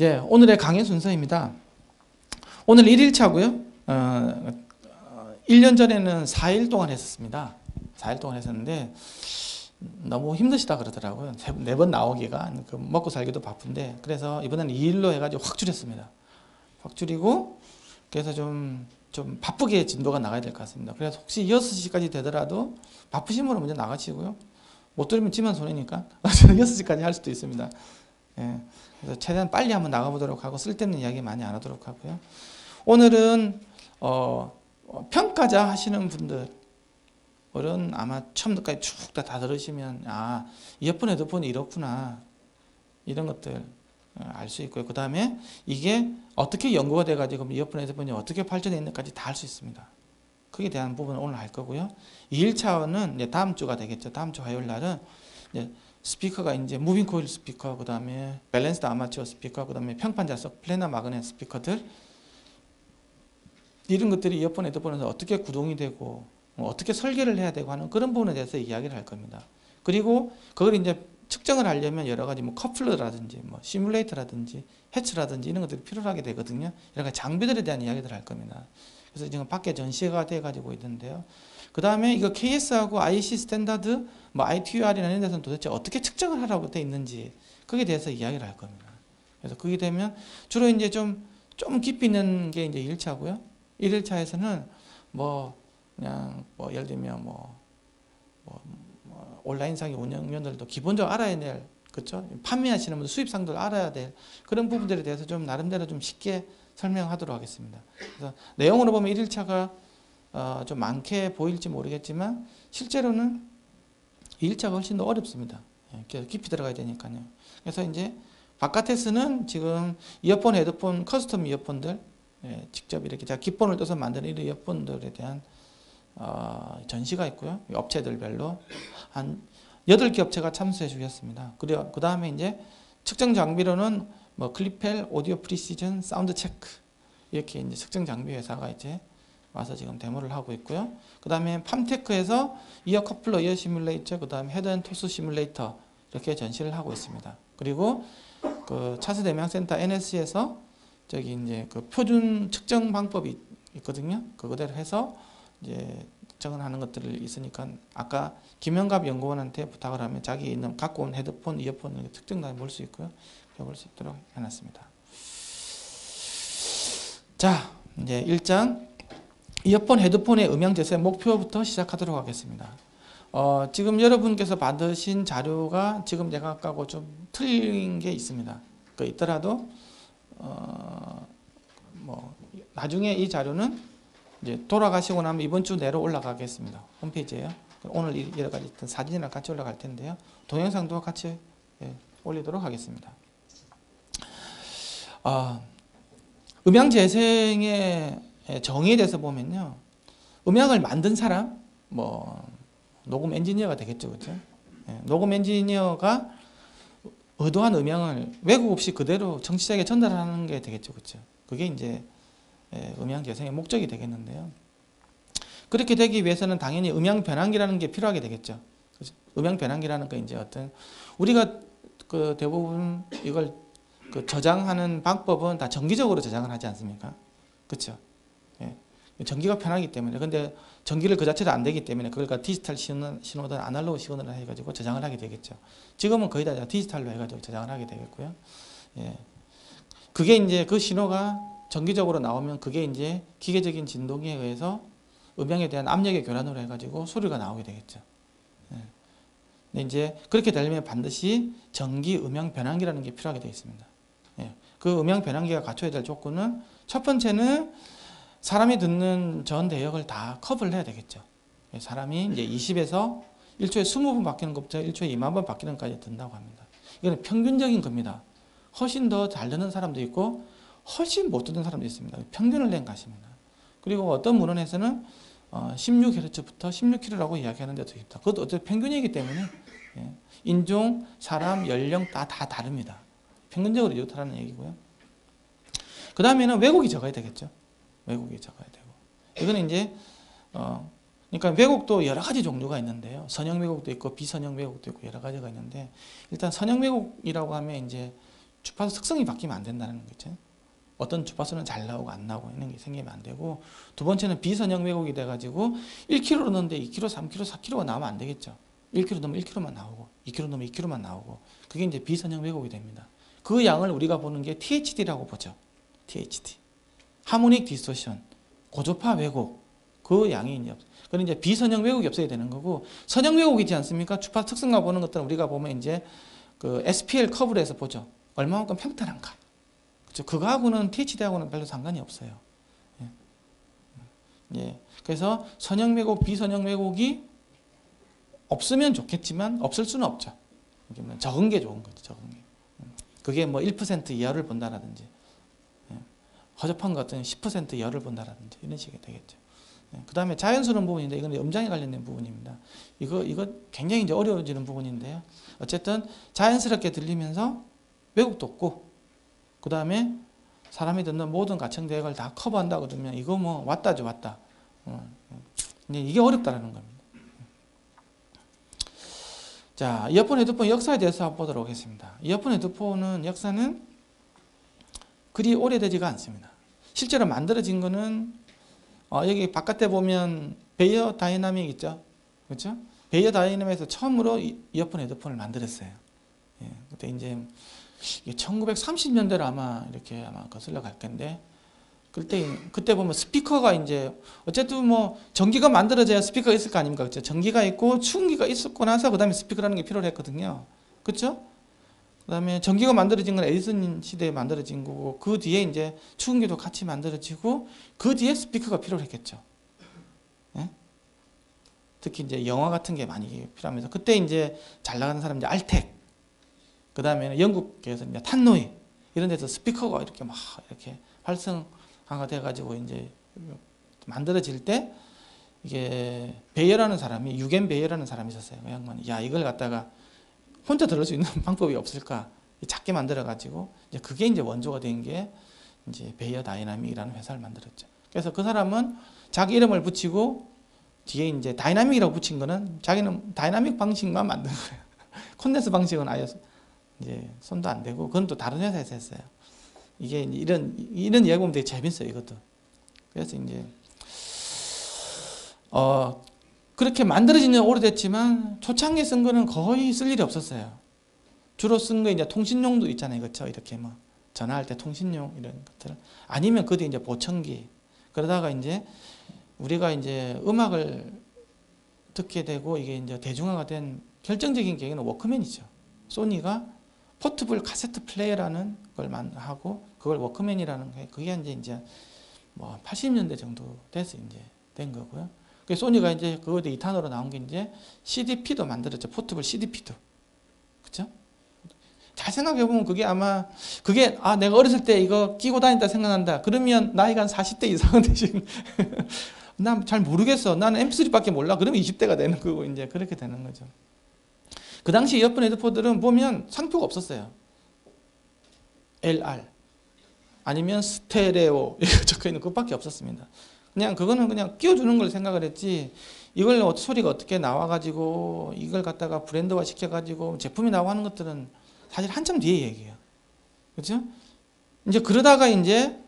예, 오늘의 강의 순서입니다. 오늘 1일차고요. 1년 전에는 4일 동안 했었습니다. 4일 동안 했었는데 너무 힘드시다 그러더라고요. 4번 나오기가 먹고 살기도 바쁜데, 그래서 이번에는 2일로 해가지고 확 줄였습니다. 확 줄이고, 그래서 좀 바쁘게 진도가 나가야 될 것 같습니다. 그래서 혹시 6시까지 되더라도 바쁘신 분은 먼저 나가시고요. 못 들으면 지만 손해니까 6시까지 할 수도 있습니다. 예, 그래서 최대한 빨리 한번 나가보도록 하고, 쓸데없는 이야기 많이 안 하도록 하고요. 오늘은 평가자 하시는 분들은 아마 처음부터까지 쭉 다 들으시면 이어폰 헤드폰이 이렇구나, 이런 것들 알 수 있고요. 그 다음에 이게 어떻게 연구가 돼가지고 이어폰 헤드폰이 어떻게 발전했는지까지 다 알 수 있습니다. 그에 대한 부분을 오늘 할 거고요. 2일차는 이제 다음 주가 되겠죠. 다음 주 화요일 날은 이제 스피커가 이제 무빙 코일 스피커, 그 다음에 밸런스드 아마추어 스피커, 그 다음에 평판자석 플래너 마그넷 스피커들, 이런 것들이 이어폰 헤드폰에서 어떻게 구동이 되고 어떻게 설계를 해야 되고 하는 그런 부분에 대해서 이야기를 할 겁니다. 그리고 그걸 이제 측정을 하려면 여러 가지 커플러라든지 시뮬레이터라든지 해츠라든지 이런 것들이 필요하게 되거든요. 여러 가지 장비들에 대한 이야기들을 할 겁니다. 그래서 지금 밖에 전시가 돼 가지고 있는데요. 그 다음에 이거 KS하고 IC 스탠다드, ITUR이나 이런 데서는 도대체 어떻게 측정을 하라고 돼 있는지, 거기에 대해서 이야기를 할 겁니다. 그래서 그게 되면 주로 이제 좀 깊이 있는 게 이제 1차고요. 1일차에서는 그냥 예를 들면 온라인상의 운영면들도 기본적으로 알아야 될, 그렇죠? 판매하시는 분들, 수입상들 알아야 될 그런 부분들에 대해서 좀 나름대로 좀 쉽게 설명하도록 하겠습니다. 그래서 내용으로 보면 1일차가 좀 많게 보일지 모르겠지만 실제로는 2일차가 훨씬 더 어렵습니다. 깊이 들어가야 되니까요. 그래서 이제 바깥에서는 지금 이어폰, 헤드폰, 커스텀 이어폰들, 직접 이렇게 제가 기본을 떠서 만드는 이 이어폰들에 대한 전시가 있고요. 업체들별로 한 8개 업체가 참석해 주셨습니다. 그리고 그 다음에 이제 측정 장비로는 클리펠, 오디오 프리시전, 사운드 체크, 이렇게 이제 측정 장비 회사가 이제 와서 지금 데모를 하고 있고요. 그 다음에 팜테크에서 이어 커플러, 이어 시뮬레이터, 그 다음에 헤드 앤 토스 시뮬레이터, 이렇게 전시를 하고 있습니다. 그리고 그 차세대 음향센터 NSC에서 저기 이제 그 표준 측정 방법이 있거든요. 그거대로 해서 이제 측정을 하는 것들이 있으니까, 아까 김영갑 연구원한테 부탁을 하면 자기 있는 갖고 온 헤드폰, 이어폰 측정도 볼 수 있고요. 볼 수 있도록 해놨습니다. 자, 이제 1장 이어폰, 헤드폰의 음향 제세 목표부터 시작하도록 하겠습니다. 지금 여러분께서 받으신 자료가 지금 제가 아까하고 좀 틀린 게 있습니다. 그 있더라도 나중에 이 자료는 이제 돌아가시고 나면 이번 주 내로 올라가겠습니다. 홈페이지에요. 오늘 여러 가지 사진이랑 같이 올라갈 텐데요. 동영상도 같이 올리도록 하겠습니다. 음향 재생의 정의에 대해서 보면요, 음향을 만든 사람, 녹음 엔지니어가 되겠죠, 그렇죠? 녹음 엔지니어가 의도한 음향을 왜곡 없이 그대로 청취자에게 전달하는 게 되겠죠, 그렇죠? 그게 이제 음향 재생의 목적이 되겠는데요. 그렇게 되기 위해서는 당연히 음향 변환기라는 게 필요하게 되겠죠. 그렇죠? 음향 변환기라는 거 이제 우리가 그 대부분 이걸 저장하는 방법은 다 정기적으로 저장을 하지 않습니까? 그렇죠? 전기가 편하기 때문에. 근데 전기를 그 자체로 안 되기 때문에 그걸 디지털 신호든 아날로그 신호든 해가지고 저장을 하게 되겠죠. 지금은 거의 다 디지털로 해가지고 저장을 하게 되겠고요. 그게 이제 그 신호가 정기적으로 나오면 그게 이제 기계적인 진동에 의해서 음향에 대한 압력의 교란으로 해가지고 소리가 나오게 되겠죠. 근데 이제 그렇게 되려면 반드시 전기 음향 변환기라는 게 필요하게 되어 있습니다. 그 음향 변환기가 갖춰야 될 조건은, 첫 번째는 사람이 듣는 전 대역을 다 커버를 해야 되겠죠. 사람이 이제 20에서 1초에 20번 바뀌는 것부터 1초에 2만 번 바뀌는 것까지 듣는다고 합니다. 이거는 평균적인 겁니다. 훨씬 더 잘 듣는 사람도 있고 훨씬 못 듣는 사람도 있습니다. 평균을 낸 것입니다. 그리고 어떤 문헌에서는 16Hz부터 16kHz라고 이야기하는 데도 있다. 그것도 어쨌든 평균이기 때문에 인종, 사람, 연령 다 다릅니다. 평균적으로 이렇다는 얘기고요. 그 다음에는 왜곡이 적어야 되겠죠. 왜곡이 적어야 되고, 이거는 이제 그러니까 왜곡도 여러 가지 종류가 있는데요. 선형 왜곡도 있고 비선형 왜곡도 있고 여러 가지가 있는데, 일단 선형 왜곡이라고 하면 이제 주파수 특성이 바뀌면 안 된다는 거죠. 어떤 주파수는 잘 나오고 안 나오고 이런 게 생기면 안 되고, 두 번째는 비선형 왜곡이 돼가지고 1kg로 넣는데 2kg, 3kg, 4kg가 나오면 안 되겠죠. 1kg 넣으면 1kg만 나오고 2kg 넣으면 2kg만 나오고, 그게 이제 비선형 왜곡이 됩니다. 그 양을 우리가 보는 게 THD라고 보죠. THD. 하모닉 디스토션, 고조파 왜곡. 그 양이 이제 그건 이제 비선형 왜곡이 없어야 되는 거고, 선형 왜곡이지 않습니까? 주파수 특성과 보는 것들은 우리가 보면 이제 그 SPL 커브로 해서 보죠. 얼마만큼 평탄한가. 그렇죠. 그거하고는 THD하고는 별로 상관이 없어요. 예. 예. 그래서 선형 왜곡, 비선형 왜곡이 없으면 좋겠지만 없을 수는 없죠. 적은 게 좋은 거죠. 적은 게. 그게 뭐 1% 이하를 본다라든지, 예. 허접한 것 같은 10% 이하를 본다라든지 이런 식이 되겠죠. 예. 그 다음에 자연스러운 부분인데, 이건 음장에 관련된 부분입니다. 이거 굉장히 이제 어려워지는 부분인데요. 어쨌든 자연스럽게 들리면서 왜곡도 없고, 그 다음에 사람이 듣는 모든 가청 대역을 다 커버한다 그러면 이거 뭐 왔다죠, 왔다. 이게 어렵다라는 겁니다. 자, 이어폰, 헤드폰 역사에 대해서 한번 보도록 하겠습니다. 이어폰, 헤드폰은 역사는 그리 오래되지가 않습니다. 실제로 만들어진 거는 여기 바깥에 보면 베이어 다이나믹 있죠, 그렇죠? 베이어 다이나믹에서 처음으로 이어폰, 헤드폰을 만들었어요. 예, 그때 이제 1930년대로 아마 이렇게 아마 거슬러 갈 건데, 그때 보면 스피커가 이제 어쨌든 뭐 전기가 만들어져야 스피커가 있을 거 아닙니까? 그렇죠? 전기가 있고 충기가 있었고 나서 그다음에 스피커라는 게 필요로 했거든요. 그렇죠? 그다음에 전기가 만들어진 건 에디슨 시대에 만들어진 거고, 그 뒤에 이제 충기도 같이 만들어지고, 그 뒤에 스피커가 필요로 했겠죠. 예? 특히 이제 영화 같은 게 많이 필요하면서, 그때 이제 잘 나가는 사람 이제 알텍, 그다음에는 영국에서 이제 탄노이 이런 데서 스피커가 이렇게 막 이렇게 활성화가 돼가지고 이제 만들어질 때, 이게 베이어라는 사람이, 유겐 베이어라는 사람이 있었어요. 그 양반이 야, 이걸 갖다가 혼자 들을 수 있는 방법이 없을까? 작게 만들어가지고 이제 그게 이제 원조가 된 게 이제 베이어 다이나믹이라는 회사를 만들었죠. 그래서 그 사람은 자기 이름을 붙이고 뒤에 이제 다이나믹이라고 붙인 거는 자기는 다이나믹 방식만 만든 거예요. 콘덴서 방식은 아예 이제 손도 안 대고, 그건 또 다른 회사에서 했어요. 이게 이런 이야기 보면 되게 재밌어요, 이것도. 그래서 이제 그렇게 만들어진 지 오래됐지만 초창기에 쓴 거는 거의 쓸 일이 없었어요. 주로 쓴 거 이제 통신용도 있잖아요, 그렇죠? 이렇게 뭐 전화할 때 통신용 이런 것들, 아니면 그 뒤에 이제 보청기. 그러다가 이제 우리가 이제 음악을 듣게 되고 이게 이제 대중화가 된 결정적인 계기는 워크맨이죠. 소니가 포트블 카세트 플레이어라는 걸 하고, 그걸 워크맨이라는 게, 그게 이제 뭐 80년대 정도 돼서 이제 된 거고요. 그 소니가 이제 그거에 2탄으로 나온 게 이제 CDP도 만들었죠. 포트블 CDP도. 그렇죠? 잘 생각해 보면 그게 아마 내가 어렸을 때 이거 끼고 다닌다 생각난다. 그러면 나이가 한 40대 이상은 되신. 난 잘 모르겠어. 나는 MP3밖에 몰라. 그러면 20대가 되는 거고 이제 그렇게 되는 거죠. 그 당시 이어폰, 헤드폰들은 보면 상표가 없었어요. LR 아니면 스테레오 이렇게 적혀있는 것밖에 없었습니다. 그거는 그냥 끼워주는 걸 생각을 했지, 이걸 소리가 어떻게 나와가지고 이걸 갖다가 브랜드화 시켜가지고 제품이 나오는 것들은 사실 한참 뒤에 얘기예요. 그렇죠? 이제 그러다가 이제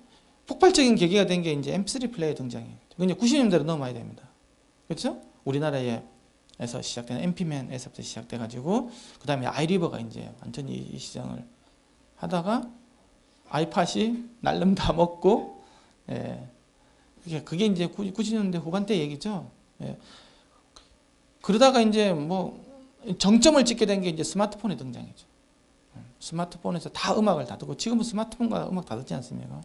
폭발적인 계기가 된 게 이제 MP3 플레이어 등장이에요. 이제 90년대로 넘어야 됩니다. 그렇죠? 우리나라에서 시작된 MP맨에서부터 시작돼가지고, 그 다음에 아이리버가 이제 완전히 이 시장을 하다가 아이팟이 날름 다 먹고, 예. 그게 이제 90년대 후반대 얘기죠. 예. 그러다가 이제 뭐 정점을 찍게 된 게 이제 스마트폰의 등장이죠. 스마트폰에서 다 음악을 다 듣고, 지금은 스마트폰과 음악 다 듣지 않습니까?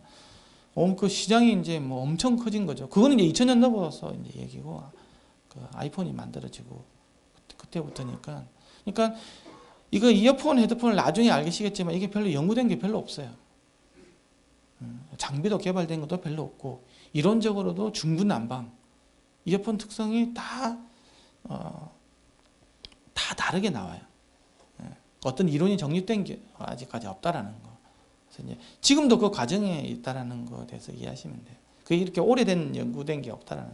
그 시장이 이제 뭐 엄청 커진 거죠. 그거는 이제 2000년 넘어서 이제 얘기고, 그 아이폰이 만들어지고 그때부터니까. 그러니까 이거 이어폰, 헤드폰을 나중에 알겠지만 이게 별로 연구된 게 별로 없어요. 장비도 개발된 것도 별로 없고, 이론적으로도 중구난방. 이어폰 특성이 다 다르게 나와요. 어떤 이론이 정립된 게 아직까지 없다라는 거. 그래서 이제 지금도 그 과정에 있다라는 거에 대해서 이해하시면 돼요. 그게 이렇게 오래된 연구된 게 없다라는.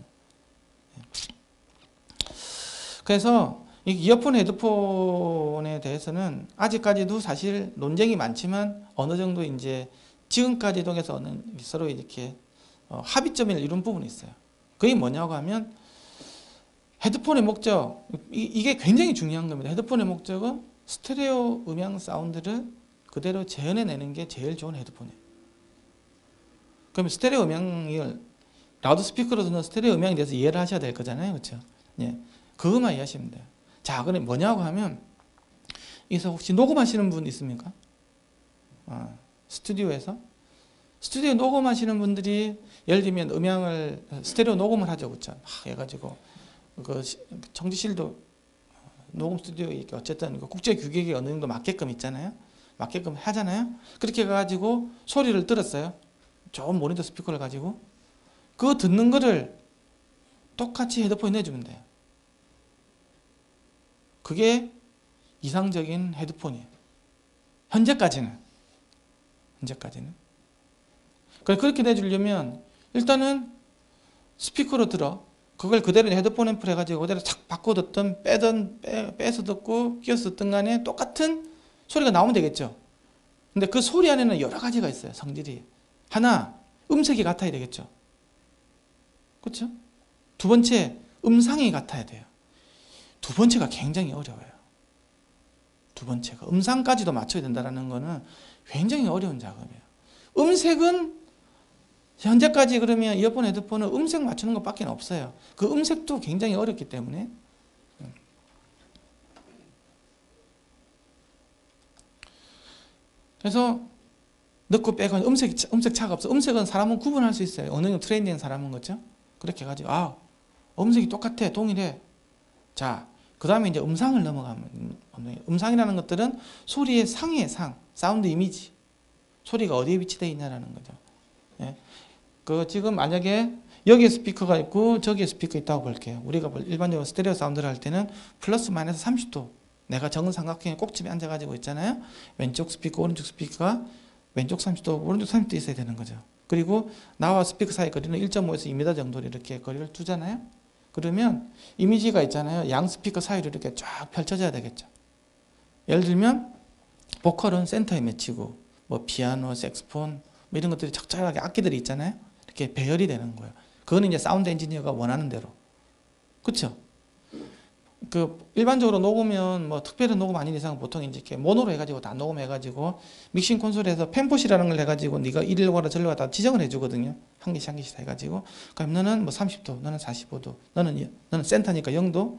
그래서 이 이어폰 헤드폰에 대해서는 아직까지도 사실 논쟁이 많지만 어느 정도 이제 지금까지 통해서 서로 이렇게 합의점을 이룬 부분이 있어요. 그게 뭐냐고 하면 헤드폰의 목적, 이게 굉장히 중요한 겁니다. 헤드폰의 목적은 스테레오 음향 사운드를 그대로 재현해내는 게 제일 좋은 헤드폰이에요. 그러면 스테레오 음향을 라우드 스피커로 듣는 스테레오 음향에 대해서 이해를 하셔야 될 거잖아요. 그렇죠? 예. 그것만 이해하시면 돼요. 자, 그럼 뭐냐고 하면 여기서 혹시 녹음하시는 분 있습니까? 스튜디오에서? 스튜디오 녹음하시는 분들이 예를 들면 음향을 스테레오 녹음을 하죠. 그렇죠? 해가지고 그 청지실도 녹음 스튜디오 어쨌든 국제 규격이 어느 정도 맞게끔 있잖아요. 맞게끔 하잖아요. 그렇게 해가지고 소리를 들었어요. 좋은 모니터 스피커를 가지고 그거 듣는 거를 똑같이 헤드폰에 내주면 돼요. 그게 이상적인 헤드폰이에요. 현재까지는. 그렇게 내주려면 일단은 스피커로 들어. 그걸 그대로 헤드폰 앰플 해가지고 그대로 탁 바꿔 듣든 빼서 듣고 끼워서 듣든 간에 똑같은 소리가 나오면 되겠죠. 근데 그 소리 안에는 여러 가지가 있어요. 성질이. 하나, 음색이 같아야 되겠죠. 그렇죠? 두 번째, 음상이 같아야 돼요. 두 번째가 굉장히 어려워요. 두 번째가 음상까지도 맞춰야 된다는 거는 굉장히 어려운 작업이에요. 음색은 현재까지 그러면 이어폰 헤드폰은 음색 맞추는 것밖에 없어요. 그 음색도 굉장히 어렵기 때문에 그래서 넣고 빼고 음색 차가 없어. 음색은 사람은 구분할 수 있어요. 어느 정도 트레이닝된 사람은 그렇죠? 그렇게 해가지고 음색이 똑같아, 동일해. 자, 그 다음에 이제 음상을 넘어가면 음상이라는 것들은 소리의 상이에요. 상, 사운드 이미지. 소리가 어디에 위치되어 있냐라는 거죠. 예. 그 지금 만약에 여기에 스피커가 있고 저기에 스피커 있다고 볼게요. 우리가 일반적으로 스테레오 사운드를 할 때는 플러스 마이너스 30도 내가 정은 삼각형의 꼭집에 앉아가지고 있잖아요. 왼쪽 스피커 오른쪽 스피커가 왼쪽 30도 오른쪽 30도 있어야 되는 거죠. 그리고 나와 스피커 사이 거리는 1.5에서 2m 정도로 이렇게 거리를 두잖아요. 그러면 이미지가 있잖아요. 양 스피커 사이로 이렇게 쫙 펼쳐져야 되겠죠. 예를 들면 보컬은 센터에 맺히고 뭐 피아노, 색스폰 뭐 이런 것들이 적절하게 악기들이 있잖아요. 이렇게 배열이 되는 거예요. 그거는 이제 사운드 엔지니어가 원하는 대로. 그렇죠? 그 일반적으로 녹으면 뭐 특별한 녹음 아닌 이상 보통 이제 이렇게 모노로 해가지고 다 녹음해가지고 믹싱 콘솔에서 펜포시라는 걸 해가지고 네가 이리로 가라 저리로 가라 다 지정을 해주거든요. 한 개씩 한 개씩 해가지고 그럼 너는 뭐 30도, 너는 45도, 너는 센터니까 0도,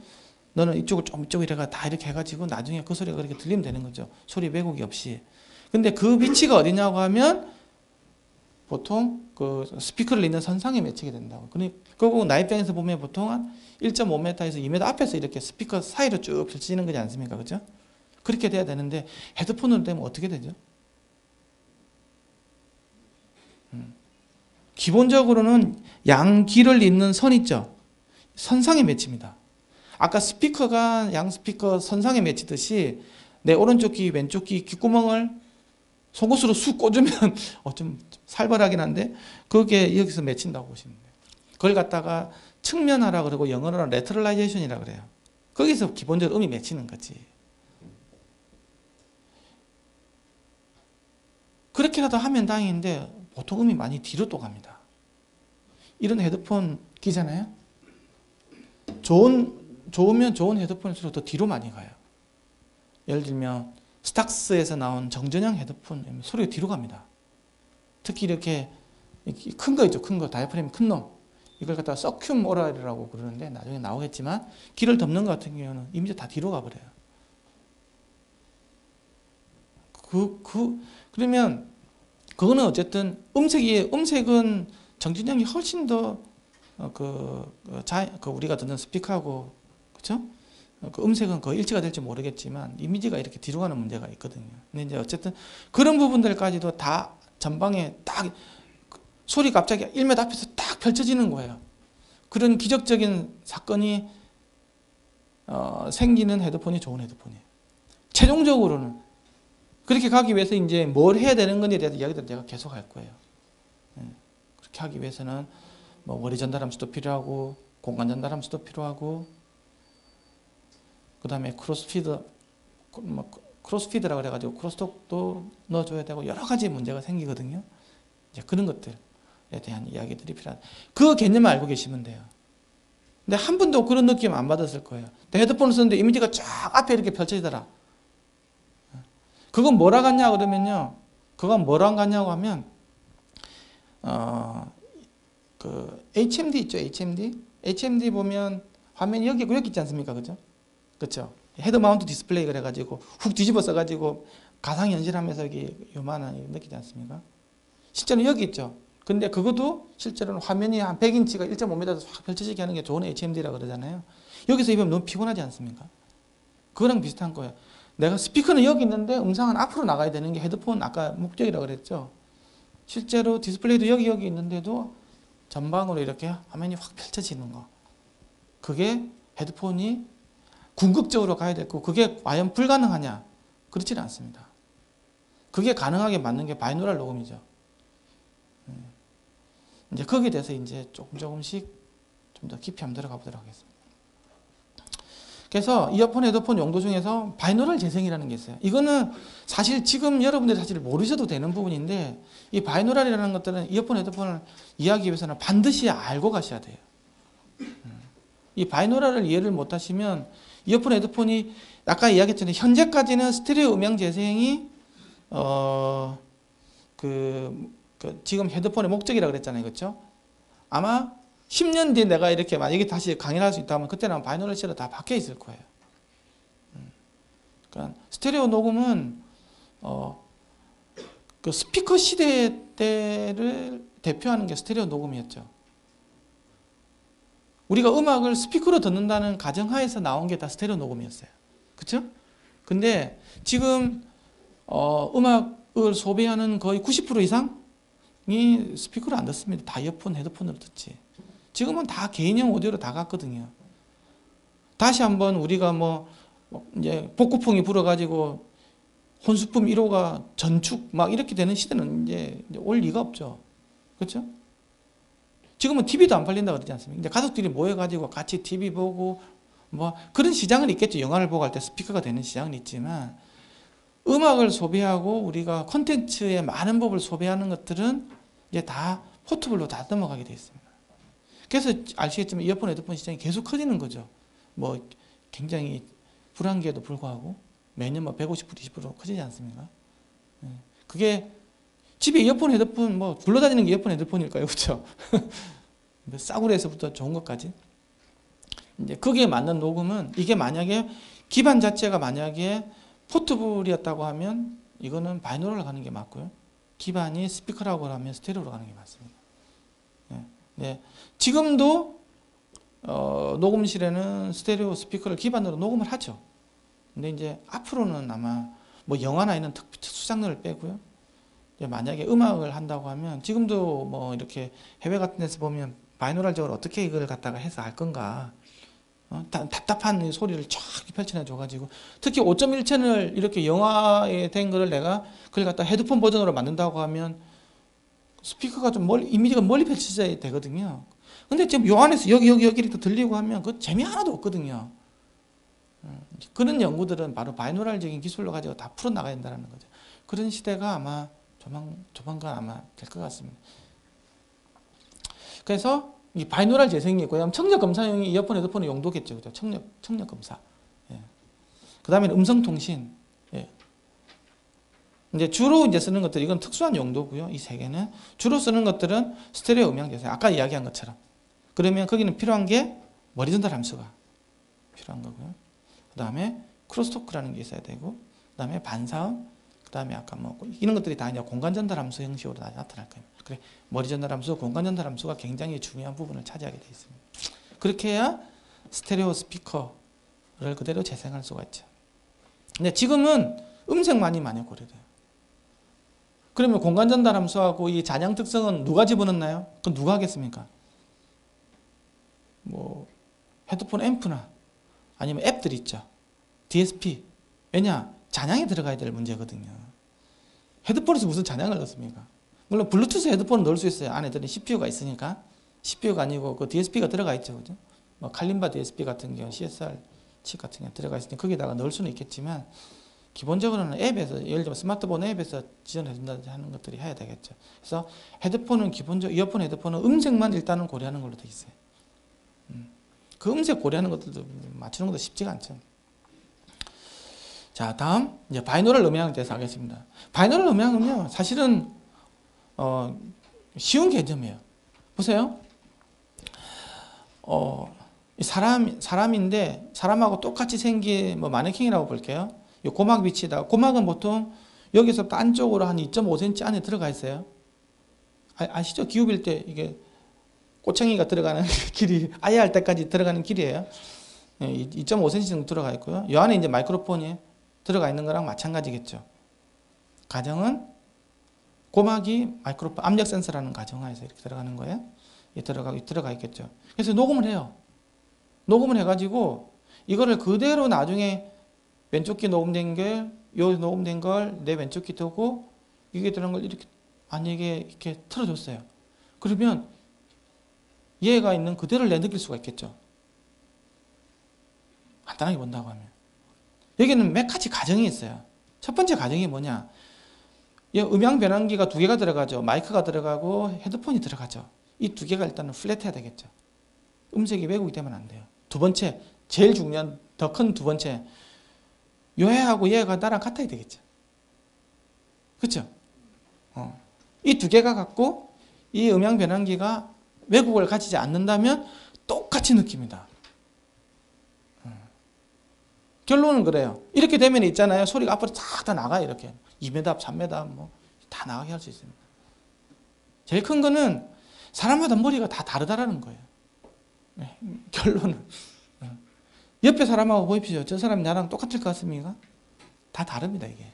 너는 이쪽을 좀 이쪽으로 이래가 다 이렇게 해가지고 나중에 그 소리가 그렇게 들리면 되는 거죠. 소리 왜곡이 없이. 근데 그 위치가 어디냐고 하면 보통 그 스피커를 있는 선상에 맺히게 된다고. 그리고 나이병에서 보면 보통 한 1.5m에서 2m 앞에서 이렇게 스피커 사이로 쭉 펼쳐지는 거지 않습니까? 그죠? 그렇게 돼야 되는데 헤드폰으로 되면 어떻게 되죠? 기본적으로는 양귀를 잇는 선 있죠? 선상에 맺힙니다. 아까 스피커가 양 스피커 선상에 맺히듯이 내 오른쪽 귀, 왼쪽 귀 귓구멍을 속옷으로 쑥 꽂으면 좀 살벌하긴 한데 그게 여기서 맺힌다고 보시면 돼요. 그걸 갖다가 측면화라 그러고 영어로는 레터럴라이제이션이라 그래요. 거기서 기본적으로 음이 맺히는 거지. 그렇게라도 하면 다행인데 보통 음이 많이 뒤로 또 갑니다. 이런 헤드폰 끼잖아요. 좋으면 좋은 헤드폰일수록 더 뒤로 많이 가요. 예를 들면 스탁스에서 나온 정전형 헤드폰 소리가 뒤로 갑니다. 특히 이렇게 큰 거 있죠. 큰 거, 다이프램 큰 놈. 이걸 갖다가 서큐럼 오랄이라고 그러는데 나중에 나오겠지만 귀를 덮는 것 같은 경우는 이미지 다 뒤로 가버려요. 그러면 그거는 어쨌든 음색은 정진영이 훨씬 더 우리가 듣는 스피커하고 그렇죠? 그 음색은 거의 일치가 될지 모르겠지만 이미지가 이렇게 뒤로 가는 문제가 있거든요. 근데 이제 어쨌든 그런 부분들까지도 다 전방에 딱 소리 갑자기 1m 앞에서 딱 펼쳐지는 거예요. 그런 기적적인 사건이 생기는 헤드폰이 좋은 헤드폰이에요. 최종적으로는 그렇게 가기 위해서 이제 뭘 해야 되는 건지에 대해서 이야기를 제가 계속 할 거예요. 그렇게 하기 위해서는 뭐 원리 전달함수도 필요하고 공간 전달함수도 필요하고 그 다음에 크로스피드라고 그래가지고 크로스톡도 넣어줘야 되고 여러 가지 문제가 생기거든요. 이제 그런 것들에 대한 이야기들이 필요한. 그 개념을 알고 계시면 돼요. 근데 한 번도 그런 느낌 안 받았을 거예요. 헤드폰을 쓰는데 이미지가 쫙 앞에 이렇게 펼쳐지더라. 그건 뭐라 같냐 그러면요. 그건 뭐랑 같냐고 하면 그 HMD 있죠. HMD 보면 화면이 여기 있지 않습니까? 그죠? 그렇죠? 헤드 마운트 디스플레이 그래가지고 훅 뒤집어 써가지고 가상현실하면서 이게 요만한 느끼지 않습니까? 실제로 여기 있죠. 근데 그것도 실제로는 화면이 한 100인치가 1.5m에서 확 펼쳐지게 하는 게 좋은 HMD라고 그러잖아요. 여기서 입으면 너무 피곤하지 않습니까? 그거랑 비슷한 거예요. 내가 스피커는 여기 있는데 음성은 앞으로 나가야 되는 게 헤드폰 아까 목적이라고 그랬죠. 실제로 디스플레이도 여기 있는데도 전방으로 이렇게 화면이 확 펼쳐지는 거. 그게 헤드폰이 궁극적으로 가야 됐고 그게 과연 불가능하냐? 그렇지는 않습니다. 그게 가능하게 만든 게 바이노럴 녹음이죠. 이제 거기에 대해서 이제 조금씩 좀 더 깊이 한번 들어가 보도록 하겠습니다. 그래서 이어폰, 헤드폰 용도 중에서 바이노럴 재생이라는 게 있어요. 이거는 사실 지금 여러분들이 사실 모르셔도 되는 부분인데 이 바이노럴이라는 것들은 이어폰, 헤드폰을 이해하기 위해서는 반드시 알고 가셔야 돼요. 이 바이노럴을 이해를 못하시면 이어폰, 헤드폰이 아까 이야기했잖아요. 현재까지는 스테레오 음향 재생이 지금 헤드폰의 목적이라고 그랬잖아요. 그렇죠? 아마 10년 뒤에 내가 이렇게 만약에 다시 강의를 할 수 있다면 그때는 바이노럴 시대로 다 바뀌어 있을 거예요. 그러니까 스테레오 녹음은 그 스피커 시대 때를 대표하는 게 스테레오 녹음이었죠. 우리가 음악을 스피커로 듣는다는 가정하에서 나온 게 다 스테레오 녹음이었어요. 그렇죠? 근데 지금 음악을 소비하는 거의 90% 이상이 스피커로 안 듣습니다. 다 이어폰, 헤드폰으로 듣지. 지금은 다 개인형 오디오로 다 갔거든요. 다시 한번 우리가 이제 복고풍이 불어가지고 혼수품 1호가 전축 막 이렇게 되는 시대는 이제 올 리가 없죠. 그렇죠? 지금은 TV도 안 팔린다 그러지 않습니까? 근데 가족들이 모여가지고 같이 TV 보고 그런 시장은 있겠죠. 영화를 보고 할 때 스피커가 되는 시장은 있지만 음악을 소비하고 우리가 콘텐츠의 많은 법을 소비하는 것들은 이제 다 포터블로 다 넘어가게 돼 있습니다. 그래서 아시겠지만 이어폰, 헤드폰 시장이 계속 커지는 거죠. 굉장히 불안기에도 불구하고 매년 150%, 20% 커지지 않습니까? 그게 집에 이어폰, 헤드폰 굴러다니는 게 이어폰, 헤드폰일까요? 그렇죠? 싸구려에서부터 좋은 것까지. 이제 거기에 맞는 녹음은 이게 만약에 기반 자체가 만약에 포트블이었다고 하면 이거는 바이노럴 가는 게 맞고요. 기반이 스피커라고 하면 스테레오로 가는 게 맞습니다. 네. 지금도 녹음실에는 스테레오 스피커를 기반으로 녹음을 하죠. 근데 이제 앞으로는 아마 영화나 이런 특수 장르를 빼고요. 만약에 음악을 한다고 하면 지금도 이렇게 해외 같은 데서 보면 바이노럴적으로 어떻게 이걸 갖다가 해서 할 건가. 답답한 소리를 쫙 펼쳐내 줘가지고 특히 5.1 채널 이렇게 영화에 된 거를 내가 그걸 갖다 헤드폰 버전으로 만든다고 하면 스피커가 좀 이미지가 멀리 펼쳐져야 되거든요. 근데 지금 요 안에서 여기 이렇게 들리고 하면 그 재미 하나도 없거든요. 그런 연구들은 바로 바이노럴적인 기술로 가지고 다 풀어나가야 된다는 거죠. 그런 시대가 아마 조만간 아마 될 것 같습니다. 그래서 이 바이노럴 재생이 있고요. 청력 검사용이 이어폰, 헤드폰의 용도겠죠. 그죠? 청력 검사. 그 다음에 음성 통신. 이제 주로 쓰는 것들, 이건 특수한 용도고요. 이 세 개는. 주로 쓰는 것들은 스테레오 음향 재생. 아까 이야기한 것처럼. 그러면 거기는 필요한 게 머리 전달 함수가 필요한 거고요. 그 다음에 크로스토크라는 게 있어야 되고, 그 다음에 반사음, 그 다음에 아까 이런 것들이 다 이제 공간 전달 함수 형식으로 다 나타날 거예요. 그래, 머리 전달 함수, 공간 전달 함수가 굉장히 중요한 부분을 차지하게 되어 있습니다. 그렇게 해야 스테레오 스피커를 그대로 재생할 수가 있죠. 근데 지금은 음색만이 많이 고려돼요. 그러면 공간 전달 함수하고 이 잔향 특성은 누가 집어넣나요? 그건 누가 하겠습니까? 헤드폰 앰프나 아니면 앱들 있죠. DSP. 왜냐? 잔향이 들어가야 될 문제거든요. 헤드폰에서 무슨 잔향을 넣습니까? 물론 블루투스 헤드폰은 넣을 수 있어요. 안에 들은 CPU가 있으니까. CPU가 아니고 그 DSP가 들어가 있죠. 그죠? 칼림바 DSP 같은 경우 CSR 칩 같은 게 들어가 있으니 거기다가 넣을 수는 있겠지만 기본적으로는 앱에서 예를 들면 스마트폰 앱에서 지원해 준다 하는 것들이 해야 되겠죠. 그래서 헤드폰은 기본적으로 이어폰 헤드폰은 음색만 일단은 고려하는 걸로 돼 있어요. 그 음색 고려하는 것들도 맞추는 것도 쉽지가 않죠. 자, 다음 이제 바이노럴 음향에 대해서 하겠습니다. 바이노럴 음향은요 사실은 쉬운 개념이에요. 보세요. 사람인데 사람하고 똑같이 생긴 뭐 마네킹이라고 볼게요. 이 고막 위치에다 고막은 보통 여기서부터 안쪽으로 한 2.5cm 안에 들어가 있어요. 아시죠? 기울일 때 이게 꼬챙이가 들어가는 길이 아예 할 때까지 들어가는 길이에요. 2.5cm 정도 들어가 있고요. 이 안에 이제 마이크로폰이 들어가 있는 거랑 마찬가지겠죠. 가정은 고막이 마이크로폰 압력 센서라는 가정하에서 이렇게 들어가는 거예요. 들어가 있겠죠. 그래서 녹음을 해요. 녹음을 해가지고 이거를 그대로 나중에 왼쪽 귀 녹음된 걸 내 왼쪽 귀 두고 이게 들어간 걸 이렇게 만약에 이렇게 틀어줬어요. 그러면 얘가 있는 그대로를 내 느낄 수가 있겠죠. 간단하게 본다고 하면 여기는 몇 가지 가정이 있어요. 첫 번째 가정이 뭐냐? 음향 변환기가 두 개가 들어가죠. 마이크가 들어가고 헤드폰이 들어가죠. 이 두 개가 일단은 플랫해야 되겠죠. 음색이 왜곡이 되면 안 돼요. 두 번째, 제일 중요한 더 큰 두 번째, 요해하고 얘가 나랑 같아야 되겠죠. 그렇죠? 이 두 개가 같고 이 음향 변환기가 왜곡을 가지지 않는다면 똑같이 느낍니다. 결론은 그래요. 이렇게 되면 있잖아요. 소리가 앞으로 쫙 다 나가요. 이렇게 2m 앞, 3m 앞 뭐 다 나가게 할 수 있습니다. 제일 큰 거는 사람마다 머리가 다 다르다라는 거예요. 네, 결론은 옆에 사람하고 보십시오. 저 사람이 나랑 똑같을 것 같습니까? 다 다릅니다. 이게